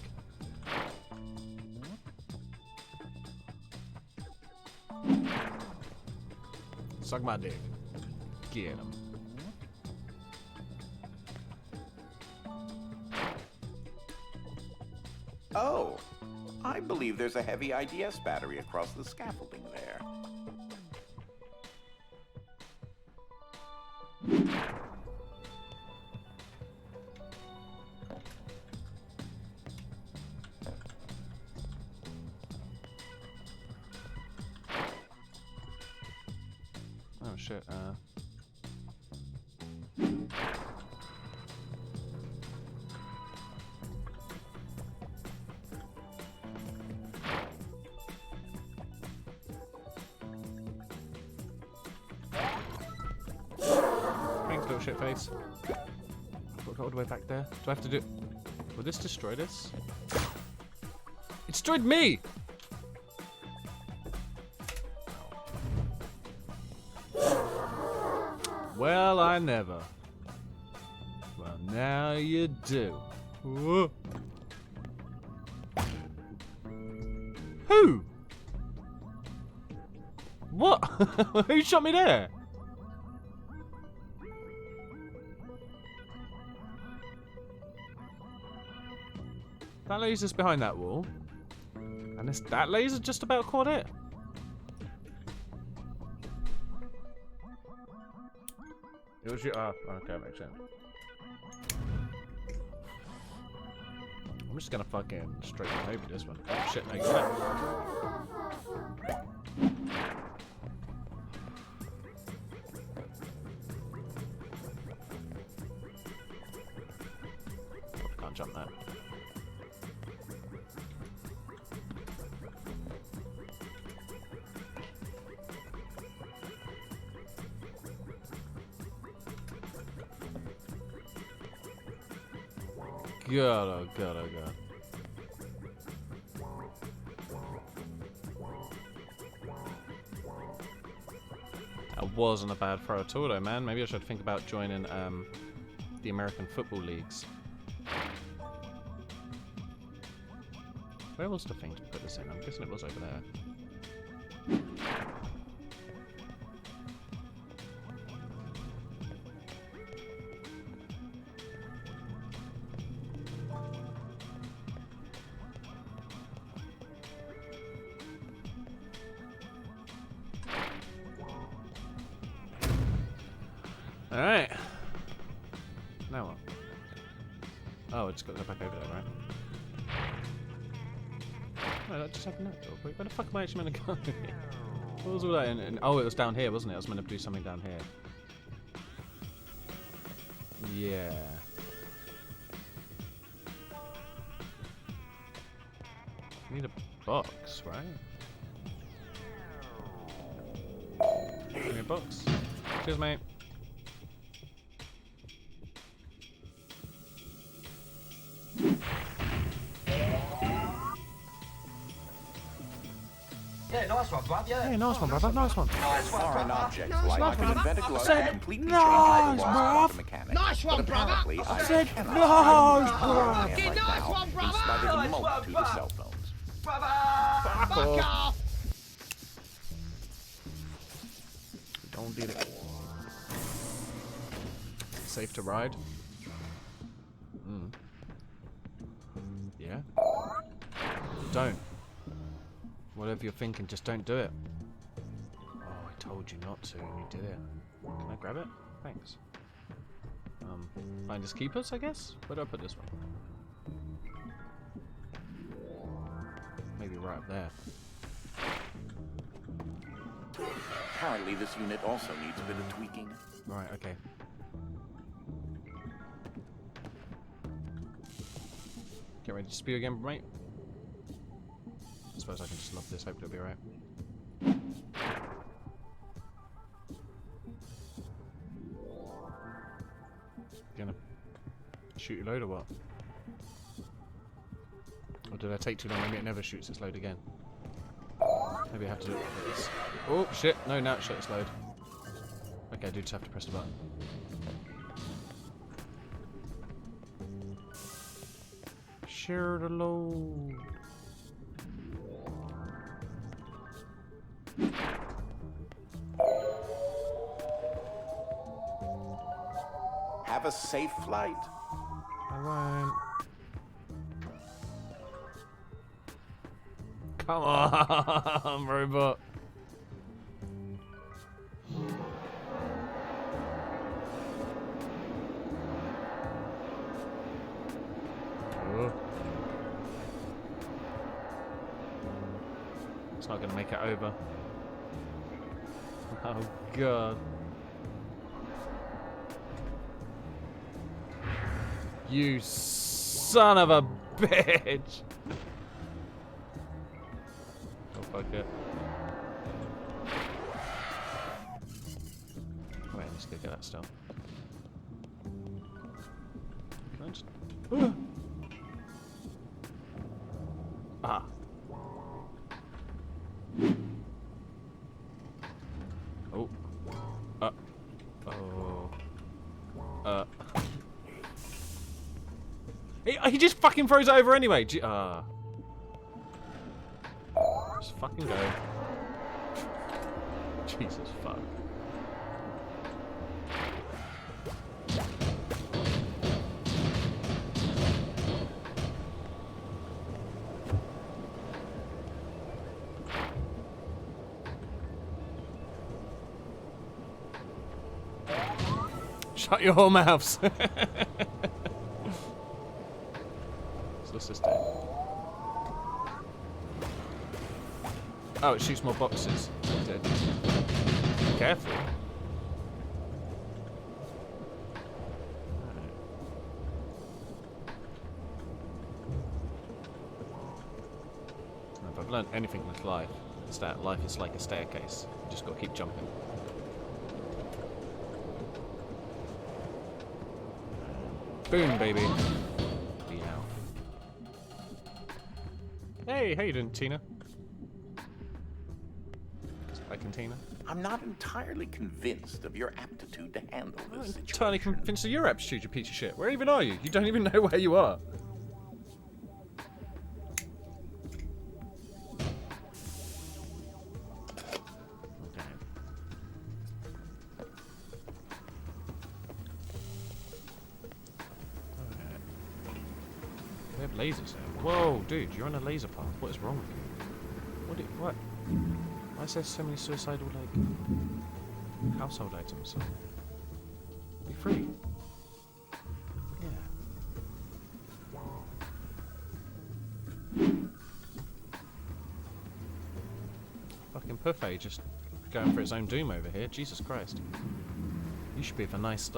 A: Suck my dick. Get him.
B: Oh, I believe there's a heavy IDS battery across the scaffolding there.
A: Oh shit, thanks, little shit face. Got all the way back there. Do I have to do... Will this destroy this? It destroyed me! Well, I never. Well, now you do. Whoa. Who? What? Who shot me there? That laser's behind that wall. And that laser just about caught it. It was your... Oh, okay, makes sense. I'm just gonna fucking straighten over this one. Oh shit, no, you got it. Can't jump that. God, oh god, oh god. That wasn't a bad throw at all though, man. Maybe I should think about joining the American football leagues. Where was the thing to put this in? I'm guessing it was over there. Alright. Now what? Oh, it's got to go back over there, right? No, that just happened that door. Wait, where the fuck am I actually meant to go? What was all that in? Oh, it was down here, wasn't it? I was meant to do something down here. Yeah. Need a box, right? Give me a box. Cheers, mate.
E: Yeah, nice one, bruv. Yeah.
A: Hey, nice one, brother. Nice one.
E: Nice one,
B: Foreign
E: brother.
B: objects
E: Nice
B: like
E: one,
B: I can
E: brother.
B: invent a glove
A: Said
B: that completely
A: nice,
B: changes the
A: bruv.
B: quantum mechanics.
D: Nice one,
B: But apparently
D: brother.
B: I
A: Said
B: cannot
A: nice,
B: find
A: bruv.
B: right
D: Fucking nice
B: now,
D: one,
B: in
D: brother.
B: spite of the
E: Nice one,
B: multitude of
E: brother.
B: cell phones.
E: Brother!
D: Fuck off.
A: Don't do it. Safe to ride? Yeah? Don't. Whatever you're thinking, just don't do it. Oh, I told you not to, and you did it. Can I grab it? Thanks. Finders keepers, I guess? Where do I put this one? Maybe right up there.
B: Apparently this unit also needs a bit of tweaking.
A: Right, okay. Get ready to spew again, mate. I suppose I can just lob this, hope it'll be alright. Gonna shoot your load or what? Or did I take too long? Maybe it never shoots its load again. Maybe I have to do it like this. Oh shit, no, now it shot its load. Okay, I do just have to press the button. Share the load.
B: Have a safe flight.
A: I won't. Come on, robot. Oh. It's not gonna make it over. Oh god. You son of a bitch! Oh fuck it. Wait, let's go get that stuff. Can I just... Ah. Oh. Oh. He just fucking throws it over anyway. Just fucking go. Jesus fuck. Shut your whole mouths. So what's this do? Oh, it shoots more boxes. Dead. Careful. If I've learned anything with life, it's that life is like a staircase. You just got to keep jumping. Boom, baby. Be out. Hey, how you doing, Tina? Like Tina?
B: I'm not entirely convinced of your aptitude to handle this situation.
A: Entirely convinced of your aptitude, you piece of shit. Where even are you? You don't even know where you are. We have lasers there. Whoa, dude, you're on a laser path. What is wrong with you? What? Why is there so many suicidal, like, household items? Be free. Yeah. Fucking Puffy just going for its own doom over here. Jesus Christ. You should be with a nice,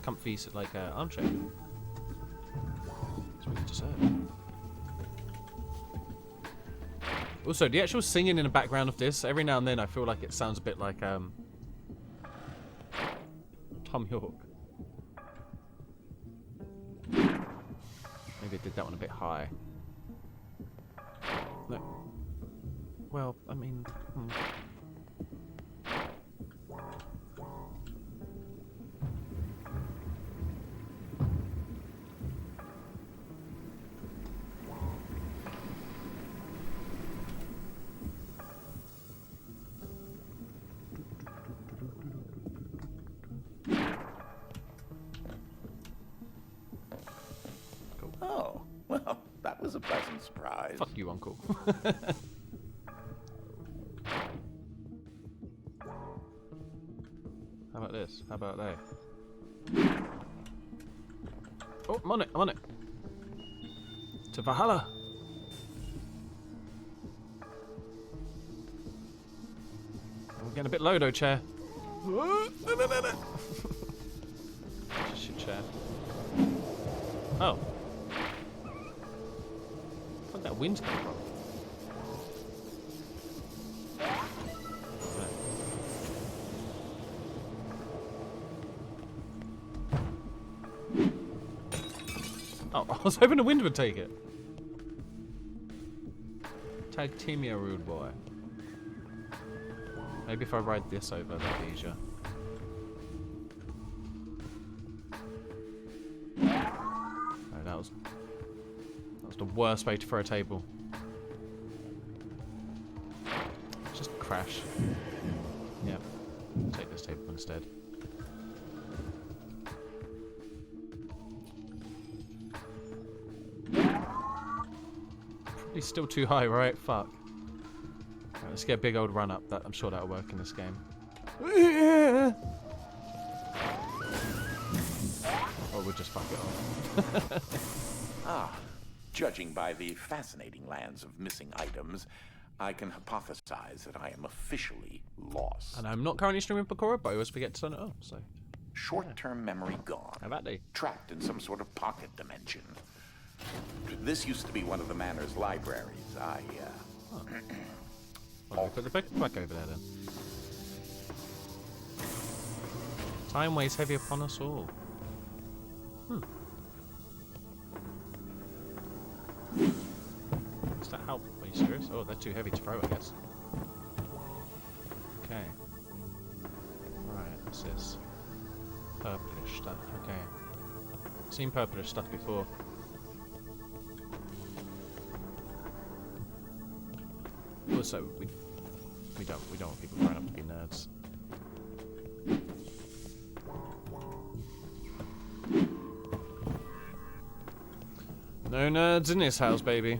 A: comfy, like, armchair. That's what you deserve. Also, the actual singing in the background of this, every now and then I feel like it sounds a bit like, Tom York. Maybe it did that one a bit high. No. Well, I mean...
B: Oh, well, that was a pleasant surprise.
A: Fuck you, Uncle. How about this? How about that? Oh, I'm on it, I'm on it. To Valhalla. We're getting a bit low though, chair. Just your chair. Oh. Where'd that wind come from? Oh, I was hoping the wind would take it. Tag team you, rude boy. Maybe if I ride this over, that'd be easier. Oh, that was the worst way to throw a table. Just crash. Yep. Take this table instead. Probably still too high, right? Fuck. Right, let's get a big old run up. I'm sure that'll work in this game. Or we'll just fuck it off.
B: Ah, judging by the fascinating lands of missing items, I can hypothesize that I am officially lost.
A: And I'm not currently streaming Pakora, but I always forget to turn it on, so...
B: Short-term memory gone.
A: How about they?
B: Trapped in some sort of pocket dimension. This used to be one of the manor's libraries.
A: Well, put the book back over there then. Time weighs heavy upon us all. Does that help? Are you serious? Oh, they're too heavy to throw, I guess. Okay. Right, what's this? Purplish stuff, okay. Seen purplish stuff before. Also, we don't want people growing up to be nerds. No nerds in this house, baby.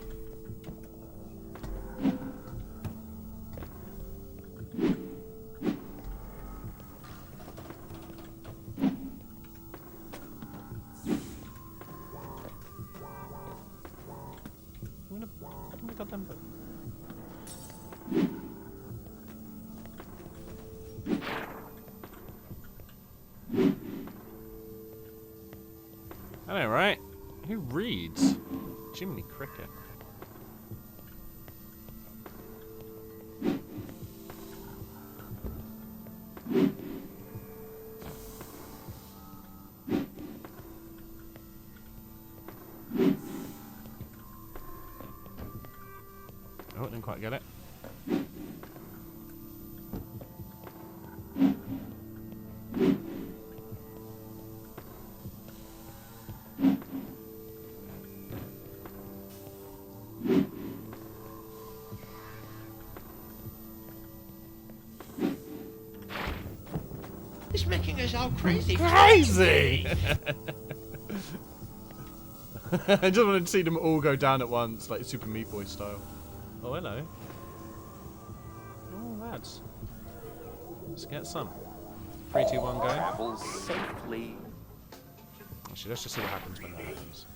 A: I know, right? Who reads? Jiminy Cricket. Oh, didn't quite get it.
D: It's making us all crazy.
A: Crazy! I just wanted to see them all go down at once, like Super Meat Boy style. Oh, hello. Oh, lads. Let's get some. 3, 2, 1, go.
B: Travel safely.
A: Actually, let's just see what happens when that happens.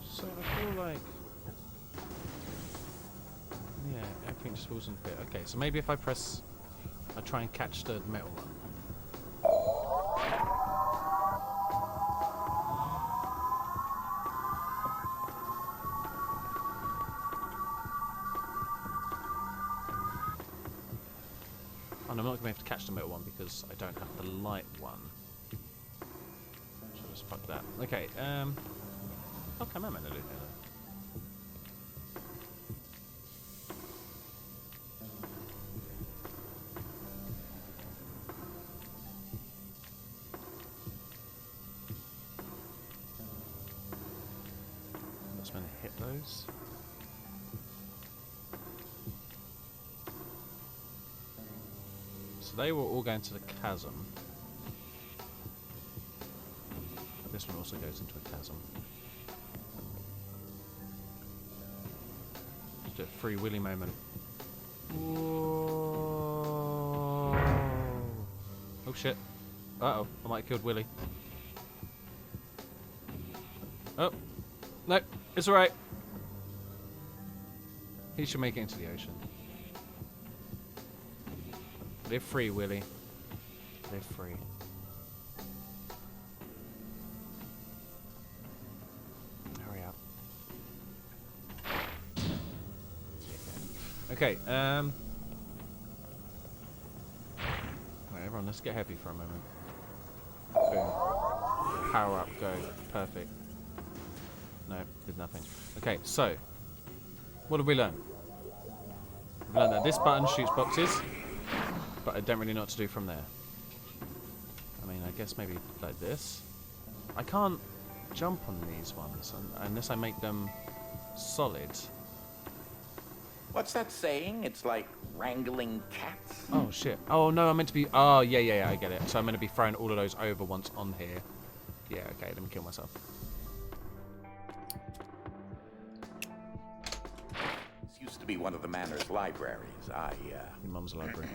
A: So I feel like... yeah, everything just falls into bit. Okay, so maybe if I press... I try and catch the metal one. And I'm not going to have to catch the metal one because I don't have the light one. So just fuck that. Okay, what am I meant to do here? I'm just meant to hit those. So they will all go into the chasm. But this one also goes into a chasm. Just a free willy moment. Whoa. Oh shit. Uh-oh, I might have killed Willy. Oh. No, it's alright. He should make it into the ocean. Live free, Willy. Live free. Hurry up. Okay, right, everyone, let's get heavy for a moment. Boom. Power up, go. Perfect. No, did nothing. Okay, so, what did we learn? We learned that this button shoots boxes, but I don't really know what to do from there. I mean, I guess maybe like this. I can't jump on these ones unless I make them solid.
B: What's that saying? It's like wrangling cats.
A: Oh shit. Oh no, I'm meant to be... oh, yeah, I get it. So I'm meant to be throwing all of those over once on here. Yeah, okay, let me kill myself.
B: This used to be one of the manor's libraries.
A: Your mum's library.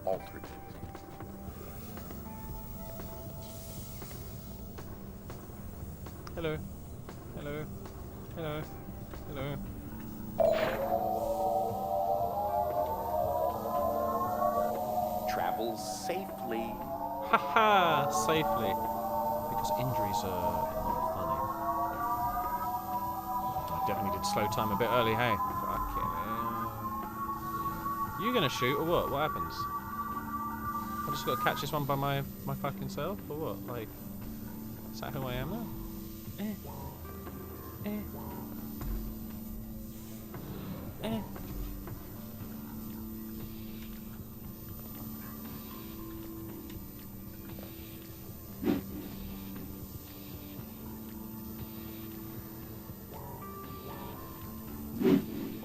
B: Altered it.
A: Hello. Hello. Hello. Hello.
B: Travel safely.
A: Haha! Safely. Because injuries are not funny. I definitely did slow time a bit early, hey? Fucking hell. You gonna shoot or what? What happens? I just gotta catch this one by my fucking self or what? Like, is that who I am now? Eh.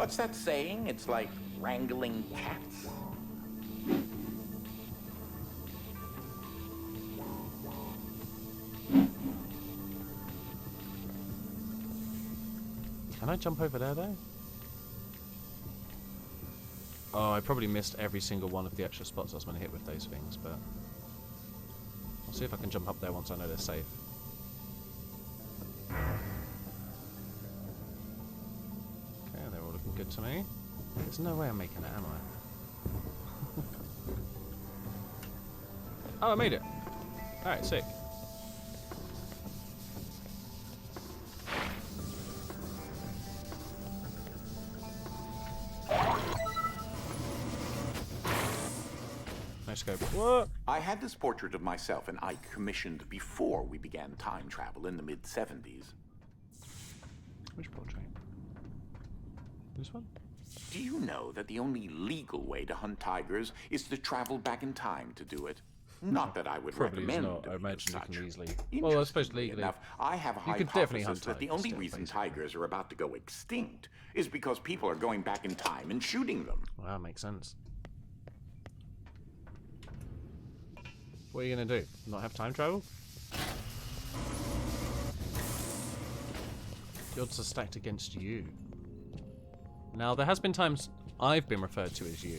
B: What's that saying? It's like wrangling cats.
A: Can I jump over there, though? Oh, I probably missed every single one of the extra spots I was going to hit with those things, but... I'll see if I can jump up there once I know they're safe. Okay, they're all looking good to me. There's no way I'm making it, am I? Oh, I made it! Alright, sick. Scope. What?
B: I had this portrait of myself and Ike commissioned before we began time travel in the mid-70s.
A: Which portrait? This one?
B: Do you know that the only legal way to hunt tigers is to travel back in time to do it? Not that I would
A: Probably
B: recommend
A: not.
B: doing
A: I imagine you
B: such.
A: can easily... Well, I suppose
B: Interestingly
A: legally...
B: enough, I have a
A: you could definitely hunt
B: hypothesis that the
A: tigers
B: only
A: still,
B: reason
A: basically.
B: tigers are about to go extinct is because people are going back in time and shooting them.
A: Well, that makes sense. What are you going to do? Not have time travel? The odds are stacked against you. Now, there has been times I've been referred to as you.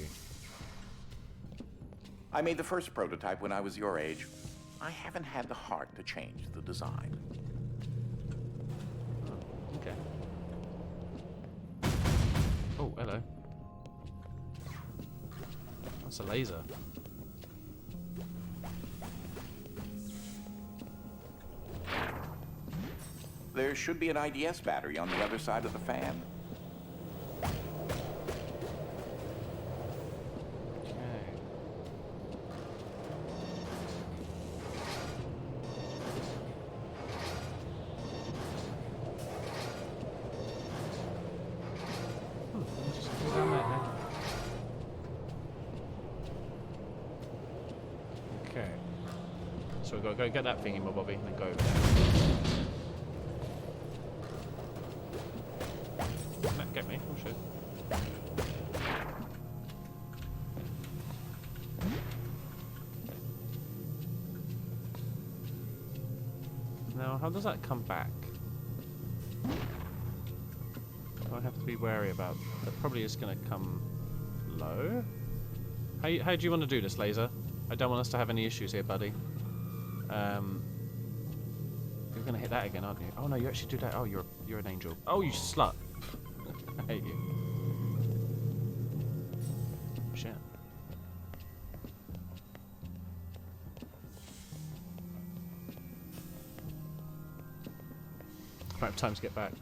B: I made the first prototype when I was your age. I haven't had the heart to change the design.
A: Oh, okay. Oh, hello. That's a laser.
B: There should be an IDS battery on the other side of the fan.
A: Okay. So we've got to go get that thingy, my Bobby, and then go over there. That get me. Oh shit. Now, how does that come back? Do I have to be wary about? That probably is going to come low. How do you want to do this, laser? I don't want us to have any issues here, buddy. You're gonna hit that again, aren't you? Oh no, you actually do that. Oh, you're an angel. Oh, you slut. I hate you. Shit. Might have time to get back.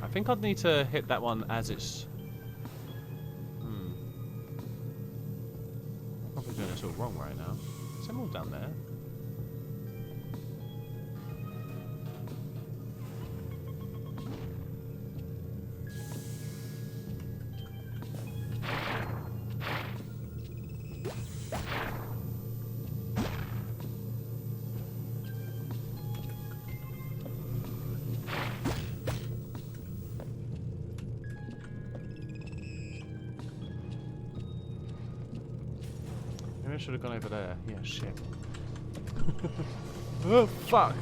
A: I think I'd need to hit that one as it's... I'm probably doing this all wrong right now. Is there more down there? Maybe I should have gone over there. Yeah, shit. Oh, fuck!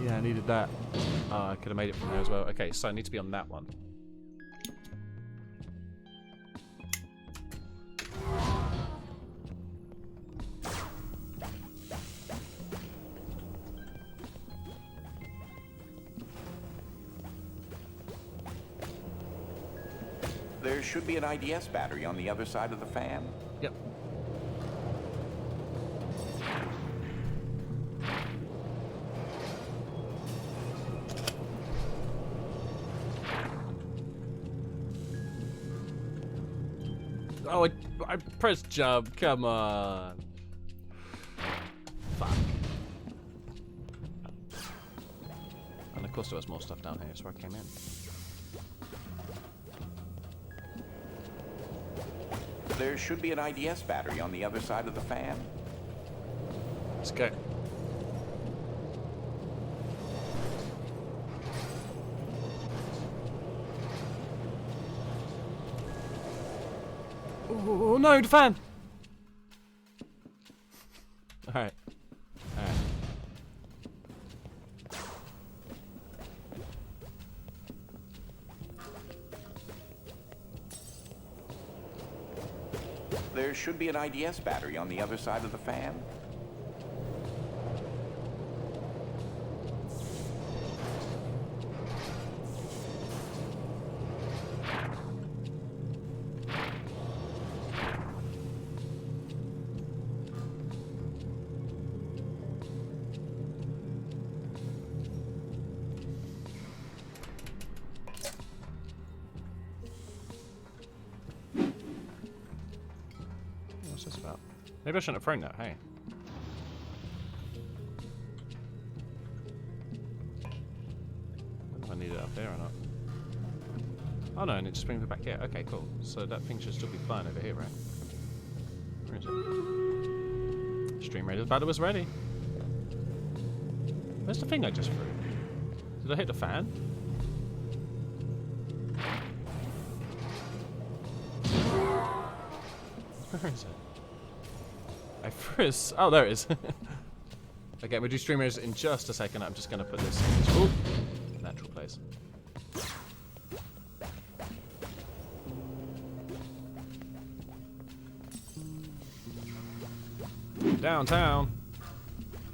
A: Yeah, I needed that. Oh, I could have made it from there as well. Okay, so I need to be on that one.
B: There should be an IDS battery on the other side of the fan.
A: Yep. Oh, I pressed jump. Come on. Fuck. And of course there was more stuff down here, so I came in.
B: There should be an IDS battery on the other side of the fan.
A: Let's go. Oh no, the fan! Alright. Alright.
B: There should be an IDS battery on the other side of the fan.
A: What's this about? Maybe I shouldn't have thrown that, hey. I don't know if I need it up there or not. Oh no, and it just brings it back here. Okay, cool. So that thing should still be flying over here, right? Where is it? Stream Raiders battle was ready. Where's the thing I just threw? Did I hit the fan? Where is it? I first. Oh, there it is. Okay, we'll do streamers in just a second. I'm just going to put this in its natural place. Downtown.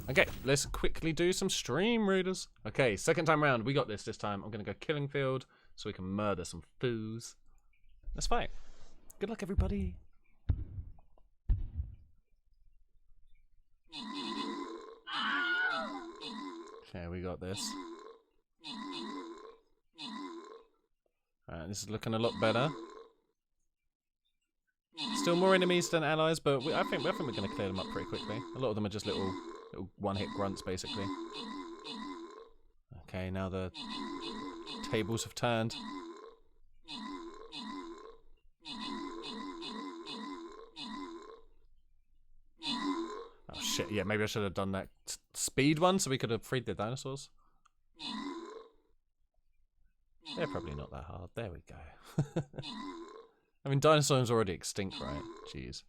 A: Okay, let's quickly do some stream readers. Okay, second time round. We got this time. I'm going to go killing field so we can murder some foos. Let's fight. Good luck, everybody. Okay, we got this. Alright, this is looking a lot better. Still more enemies than allies, but I think we're going to clear them up pretty quickly. A lot of them are just little one-hit grunts, basically. Okay, now the tables have turned. Oh shit, yeah, maybe I should have done that speed one so we could have freed the dinosaurs. They're probably not that hard. There we go. I mean, dinosaurs are already extinct, right? Jeez.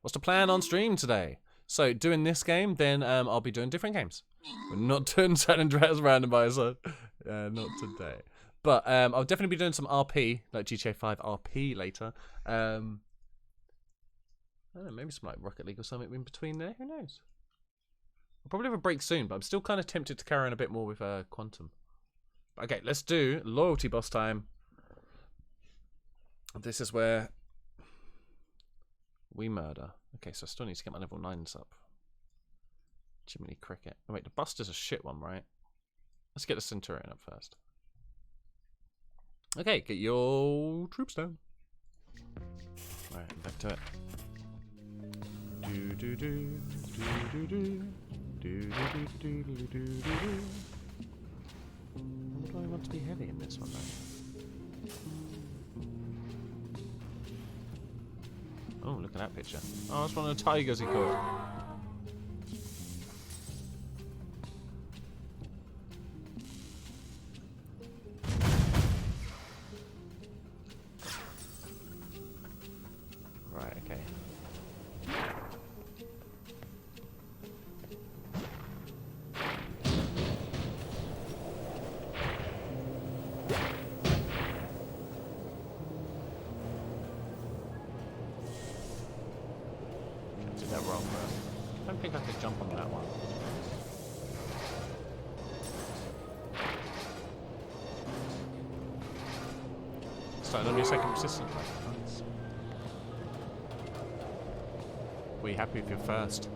A: What's the plan on stream today? So, doing this game, then I'll be doing different games. We're not doing San Andreas Randomizer. Not today. But I'll definitely be doing some RP, like GTA 5 RP later. I don't know, maybe some like Rocket League or something in between there. Who knows? I'll probably have a break soon, but I'm still kind of tempted to carry on a bit more with Quantum. Okay, let's do loyalty boss time. This is where we murder. Okay, so I still need to get my level 9s up. Jiminy Cricket. Oh wait, the Buster's a shit one, right? Let's get the Centurion up first. Okay, get your troops down. Alright, back to it. Do do do do do do do do do do do do. Do I want to be heavy in this one though? Oh, look at that picture. Oh, that's one of the tigers he caught. Right, okay. Did that wrong, but I don't think I could jump on that one. Started on your second resistance. Nice. Were you happy with your first?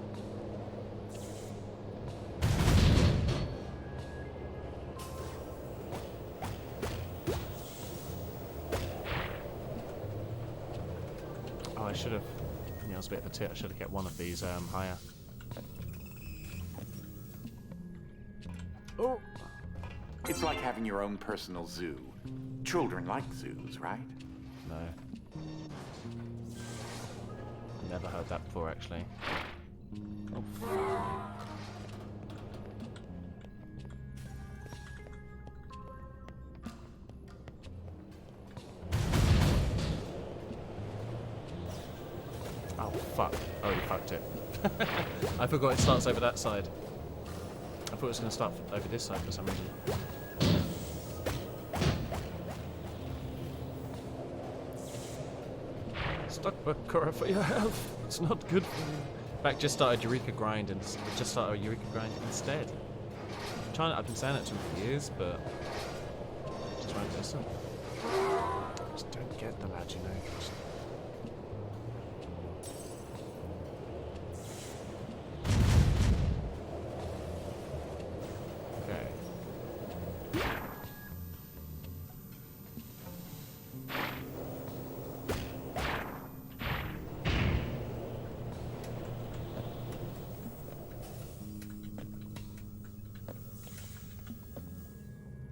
A: Oh, I should have. Yeah, I was a bit of a tit. I should have kept one of these higher. Oh!
B: It's like having your own personal zoo. Children like zoos, right?
A: No. Never heard that before, actually. Oh, fuck. Oh, fuck. Oh, you fucked it. I forgot it starts over that side. I thought it was going to start over this side for some reason. Stuck Bakura for your health. It's not good for you. In fact, just started Eureka Grind and just started Eureka Grind instead. I've been saying it to him for years, but just won't listen. Just don't get the lad, you know.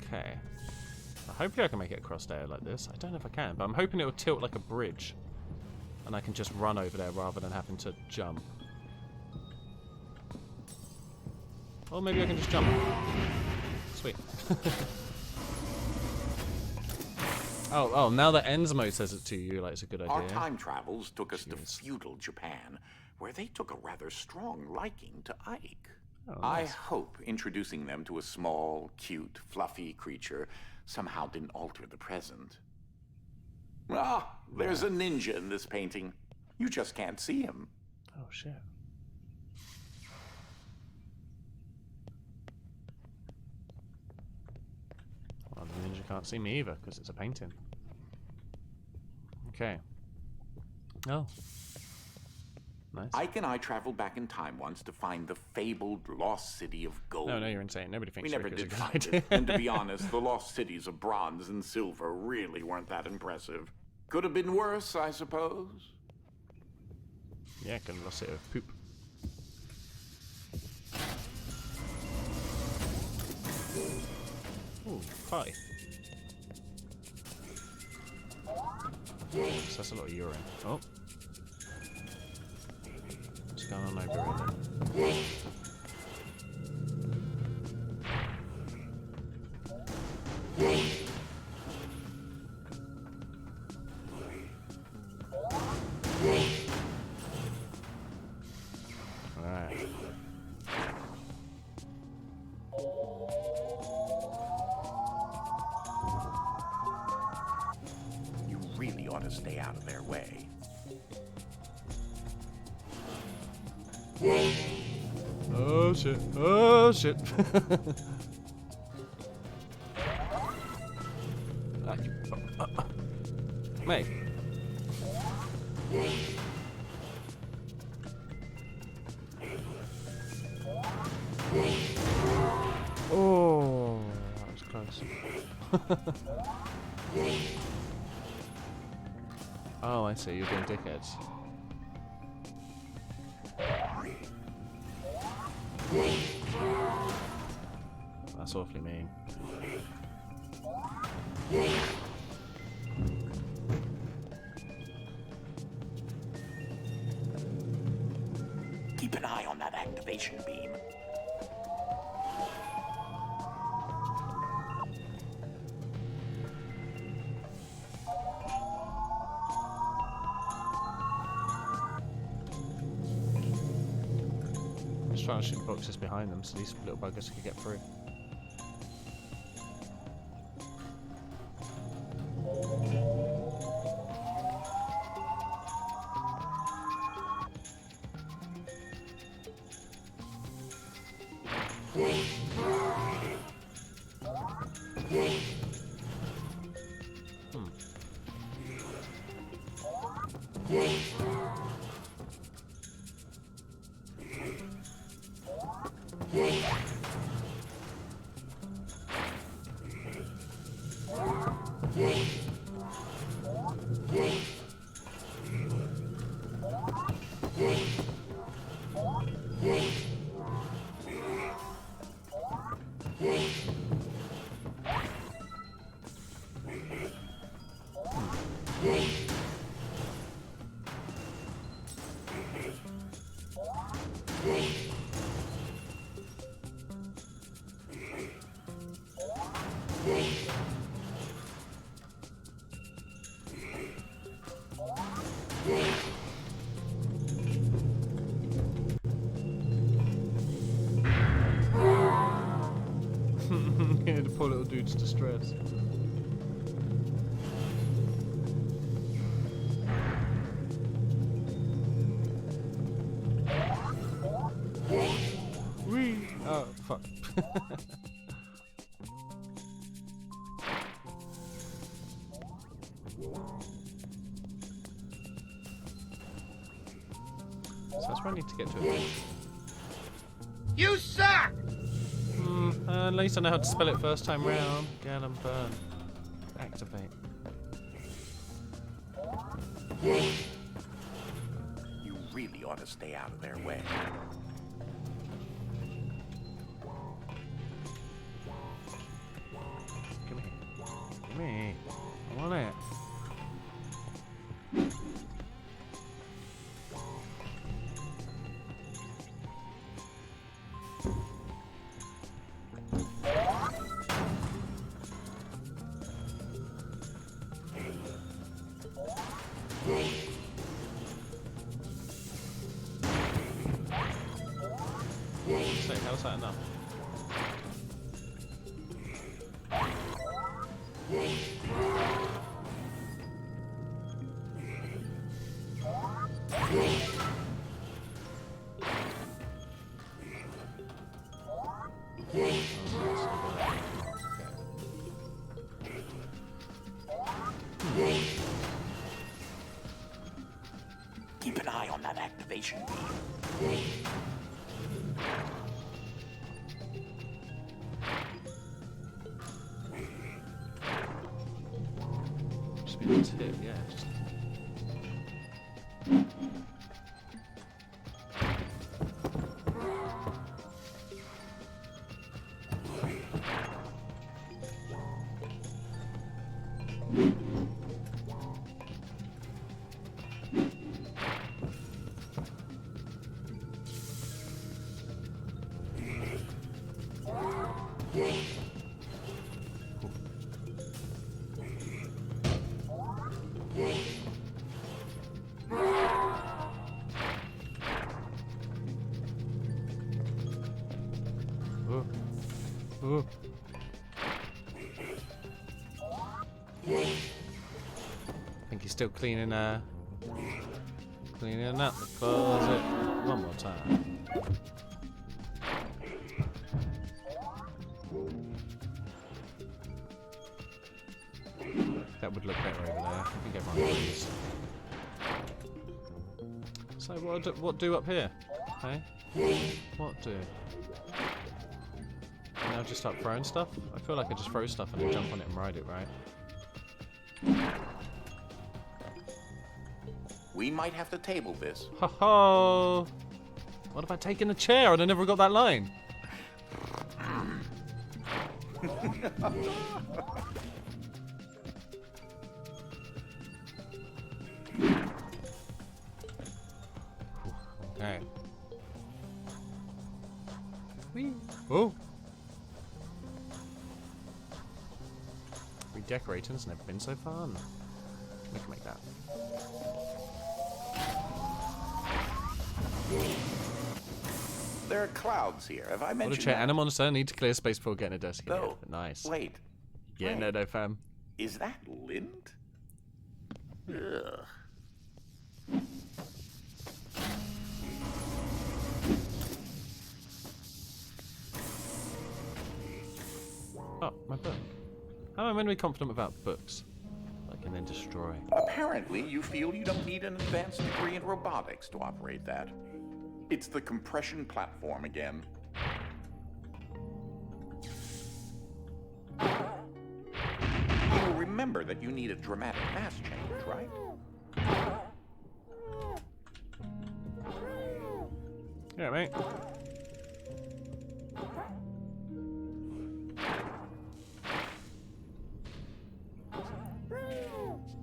A: Okay. Hopefully I can make it across there like this. I don't know if I can, but I'm hoping it will tilt like a bridge. And I can just run over there rather than having to jump. Or maybe I can just jump. Sweet. oh, now that Enzmo says it to you, like it's a good idea.
B: Our time travels took us to feudal Japan, where they took a rather strong liking to Ike.
A: Oh, nice.
B: I hope introducing them to a small, cute, fluffy creature somehow didn't alter the present. Ah, there's a ninja in this painting. You just can't see him.
A: Oh, shit. Well, the ninja can't see me either, because it's a painting. Okay. Oh. Nice.
B: Ike and I traveled back in time once to find the fabled lost city of gold.
A: No, you're insane. Nobody thinks
B: we never
A: Eureka's a
B: did
A: good
B: find
A: idea.
B: it. And to be honest, the lost cities of bronze and silver really weren't that impressive. Could have been worse, I suppose.
A: Yeah, could have lost it of poop. Ooh, pie. So that's a lot of urine. Oh. What's going on over here? Alright.
B: You really ought to stay out of their way.
A: Oh shit. Oh shit. Mate. Oh, that was close. Oh, I see. You're being dickheads. That's awfully mean.
B: Keep an eye on that activation beam.
A: Just trying to shoot boxes behind them so these little buggers can get through. Yeah, the poor little dude's distressed. Whee! Oh, fuck. So that's where I need to get to it.
D: You suck!
A: At least I know how to spell it first time round. Get 'em burned. Activate.
B: You really ought to stay out of their way.
A: Give me. Give me. I want it. So, how's that enough?
B: Keep an eye on that activation beam.
A: Just be able to hit, yeah. Just... Ooh. I think he's still cleaning up the closet one more time. That would look better over there. I think everyone agrees. So what do up here? Hey? What do? Now just start throwing stuff? I feel like I just throw stuff and then jump on it and ride it, right?
B: We might have to table this.
A: Ho ho! What if I taken a chair and I never got that line? Okay. Whee! Oh! Redecorating's never been so fun. We can make that.
B: There are clouds here. Have I
A: What a
B: mentioned
A: chair
B: that?
A: and a monster. Need to clear space before getting a desk again.
B: Oh,
A: Nice.
B: wait.
A: Yeah,
B: wait.
A: no, fam.
B: Is that lint? Ugh.
A: Oh, my book. How am I meant to be confident about books? I can then destroy.
B: Apparently, you feel you don't need an advanced degree in robotics to operate that. It's the compression platform again. You'll remember that you need a dramatic mass change, right?
A: Yeah, mate.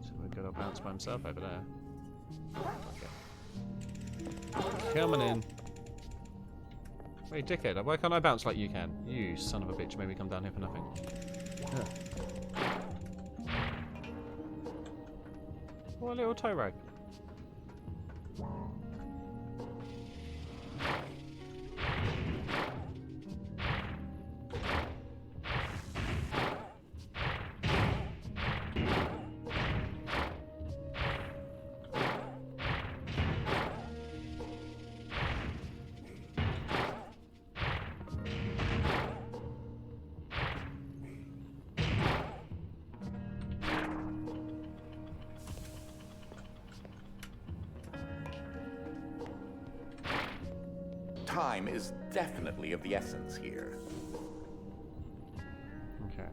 A: So we've got to bounce by himself over there. Okay. Coming in. Wait, dickhead, why can't I bounce like you can? You son of a bitch, made me come down here for nothing. Ugh. What a little toe rag.
B: Time is definitely of the essence here.
A: Okay.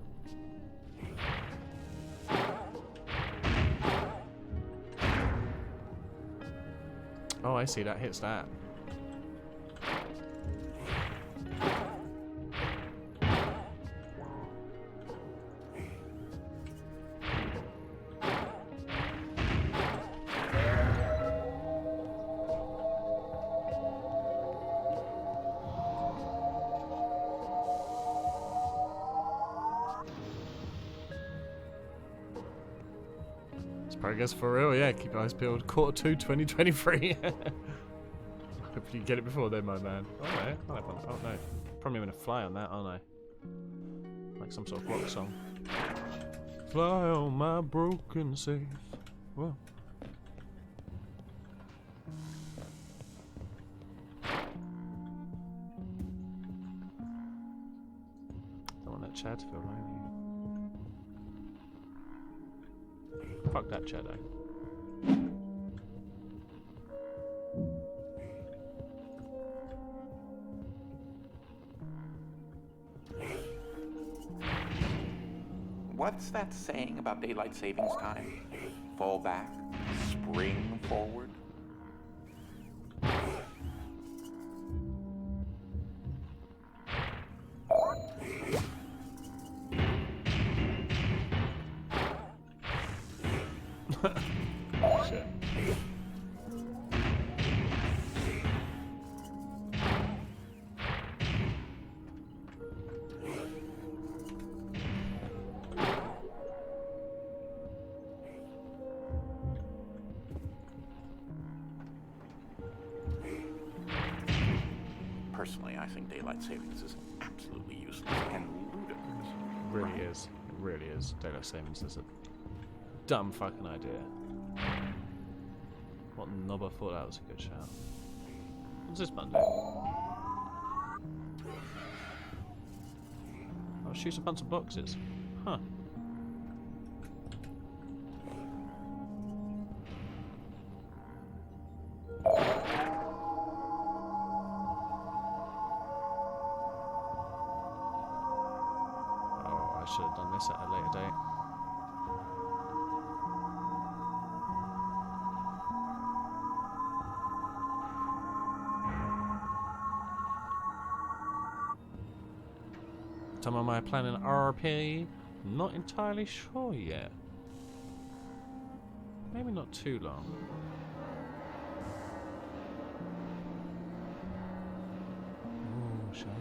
A: Oh, I see. That hits that. Progress for real, yeah. Keep your eyes peeled. Quarter 2, 2023. Hopefully you get it before then, my man. Oh no, oh no. Probably gonna fly on that, aren't I? Like some sort of rock song. Fly on my broken safe. Whoa. Don't want that Chad to feel lonely. Fuck that Shadow.
B: What's that saying about daylight savings time? Fall back, spring forward.
A: Shit.
B: Personally, I think daylight savings is absolutely useless and ludicrous.
A: It really is. It really is. Daylight savings is a dumb fucking idea. What knobber thought that was a good shout. What's this button do? Oh, shoots a bunch of boxes. Huh. Oh, I should have done this at a later date. Time am I planning RP? Not entirely sure yet. Maybe not too long. Oh, shiny.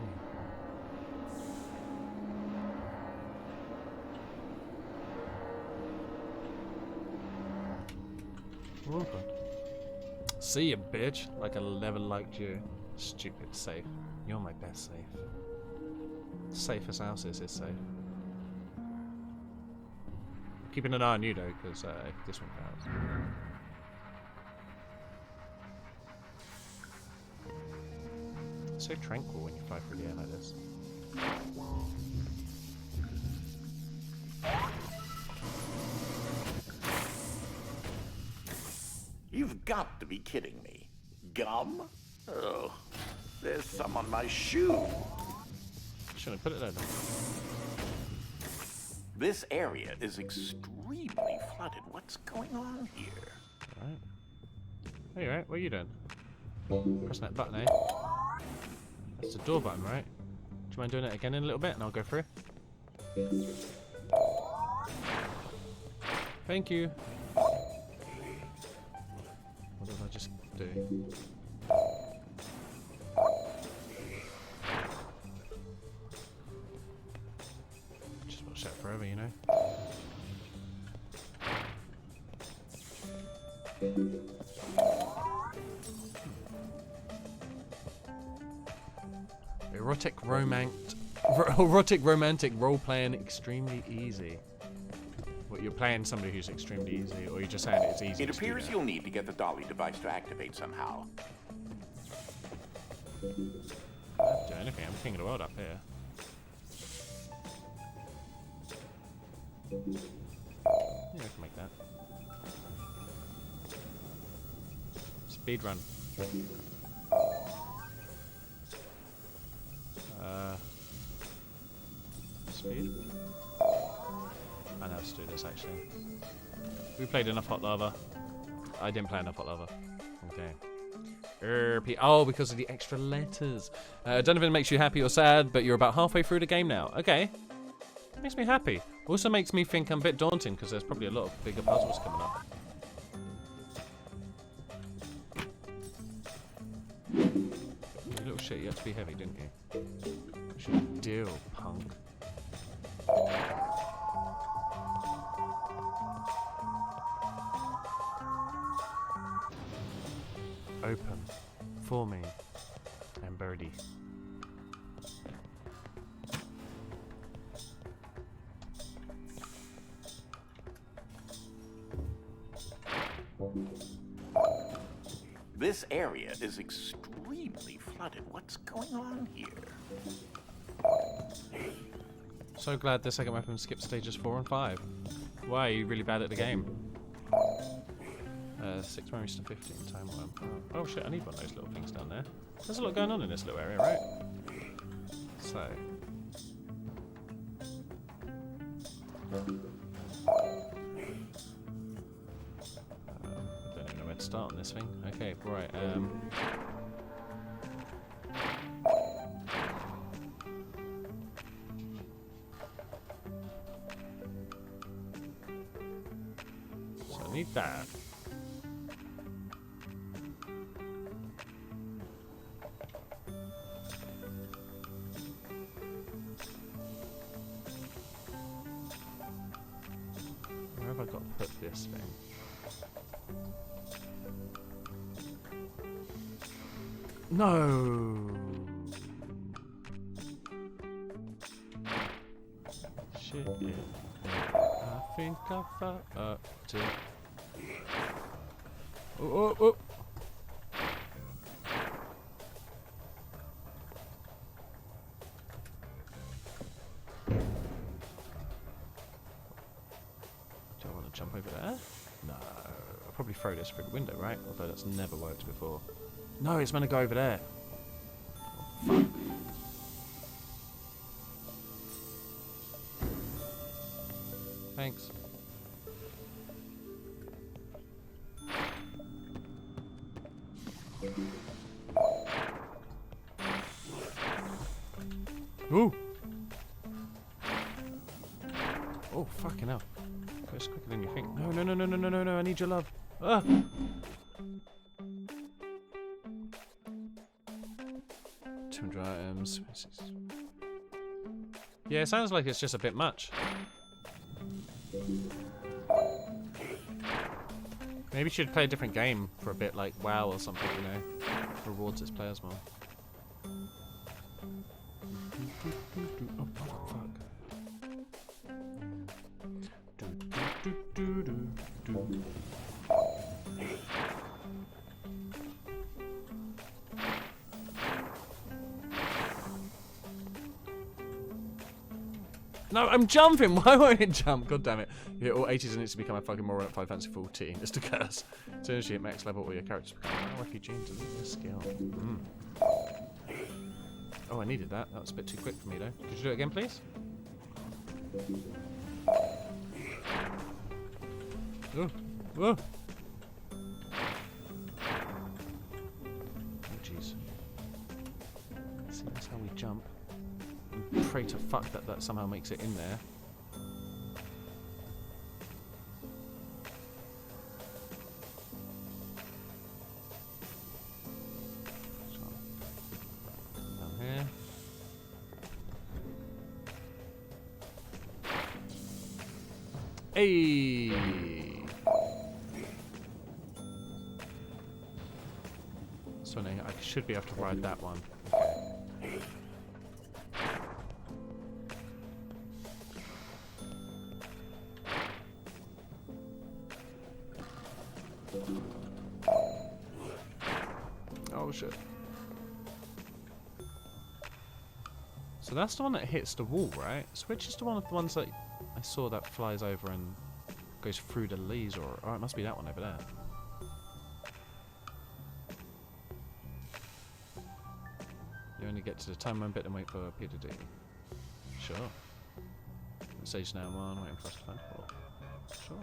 A: Oh, God. See you, bitch. Like I never liked you. Stupid safe. You're my best safe. Safest houses is safe. Keeping an eye on you though, because if this one fails. It's so tranquil when you fly through the air like this.
B: You've got to be kidding me. Gum? Oh, there's some on my shoe.
A: Shouldn't have put it there then.
B: This area is extremely flooded. What's going on here?
A: Alright. Hey, right, what are you doing? Pressing that button, eh? That's the door button, right? Do you mind doing it again in a little bit and I'll go through? Thank you. What did I just do? Just watch that forever, you know? Erotic romantic role-playing extremely easy. What, you're playing somebody who's extremely easy, or you're just saying it's easy?
B: It appears you'll need to get the dolly device to activate somehow.
A: I'll do anything. I'm king of the world up here. Yeah, I can make that. Speed run. Speed. I know how to do this actually. We played enough hot lava. I didn't play enough hot lava. Okay. Oh, because of the extra letters. I don't know if it makes you happy or sad, but you're about halfway through the game now. Okay. Makes me happy. Also makes me think I'm a bit daunting because there's probably a lot of bigger puzzles coming up. You little shit, you have to be heavy, didn't you? What's your deal, punk? Open for me and Birdie.
B: This area is extremely flooded. What's going on here?
A: So glad the second weapon skipped stages 4 and 5. Why, are you really bad at the game? 6 memories to 15 time worm. Oh shit, I need one of those little things down there. There's a lot going on in this little area, right? So. I don't even know where to start on this thing. Okay, right. So I need that. Where have I got to put this thing? No. Shit. I think I fucked it. Oh, oh, oh. Do I want to jump over there? No. I'll probably throw this through the window, right? Although that's never worked before. No, it's meant to go over there. Oh, fuck. Thanks. Ooh! Oh, fucking hell. It's quicker than you think. No, no, no, no, no, no, no, no, I need your love. Ah! 200 items. Yeah, it sounds like it's just a bit much. Maybe you should play a different game for a bit, like WoW or something, you know. Rewards its players more. Oh, fuck. No, I'm jumping! Why won't it jump? God damn it. You hit all 80s and it's to become a fucking moron at 5 Fantasy 14. It's a curse. As soon as you hit max level, all your characters become a refugee into this skill. Mm. Oh, I needed that. That was a bit too quick for me, though. Could you do it again, please? Oh. Oh. Oh, jeez. See, that's how we jump. And pray to fuck that somehow makes it in there. Down here. Hey! So I should be able to ride that one. Okay. Oh shit. So that's the one that hits the wall, right? So which is the one of the ones that I saw that flies over and goes through the leaves, or oh, it must be that one over there. You only get to the time bit and wait for P to D. Sure. Stage now 1, waiting for us to find 4. Sure.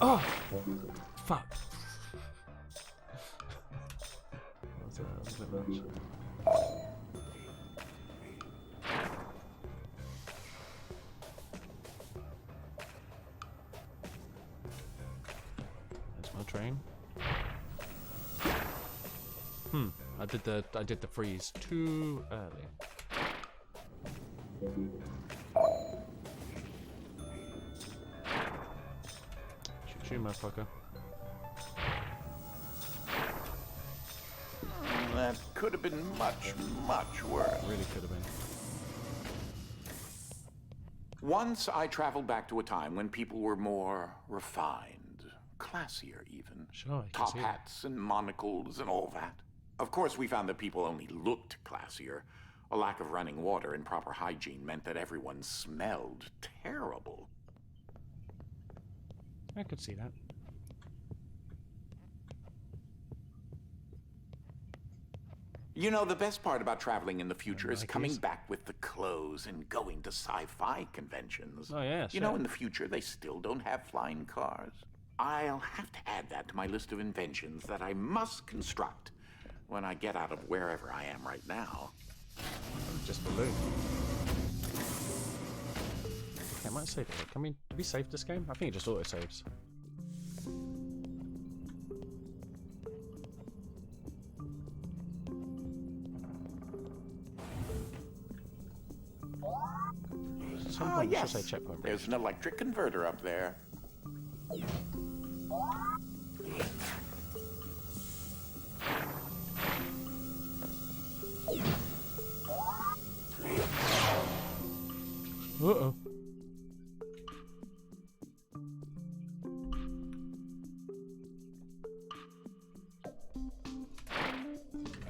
A: Oh! Fuck. That was a bit much. There's my train. I did the freeze too early. Shoot, motherfucker.
B: That could have been much, much worse.
A: It really could have been.
B: Once I traveled back to a time when people were more refined, classier even.
A: Sure, I can
B: Top
A: see that.
B: hats and monocles and all that. Of course, we found that people only looked classier. A lack of running water and proper hygiene meant that everyone smelled terrible.
A: I could see that.
B: You know, the best part about traveling in the future is
A: Like
B: coming
A: these?
B: back with the clothes and going to sci-fi conventions.
A: Oh yeah,
B: You know, in the future, they still don't have flying cars. I'll have to add that to my list of inventions that I must construct when I get out of wherever I am right now.
A: Just balloon. Okay, I might save it. Can we save this game? I think it just auto saves.
B: Ah, yes.
A: Should say checkpoint.
B: There's an electric converter up there.
A: Uh-oh.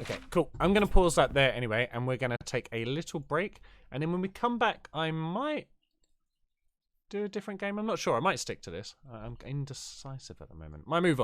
A: Okay, cool. I'm going to pause that there anyway, and we're going to take a little break. And then when we come back, I might do a different game. I'm not sure. I might stick to this. I'm indecisive at the moment. Might move on.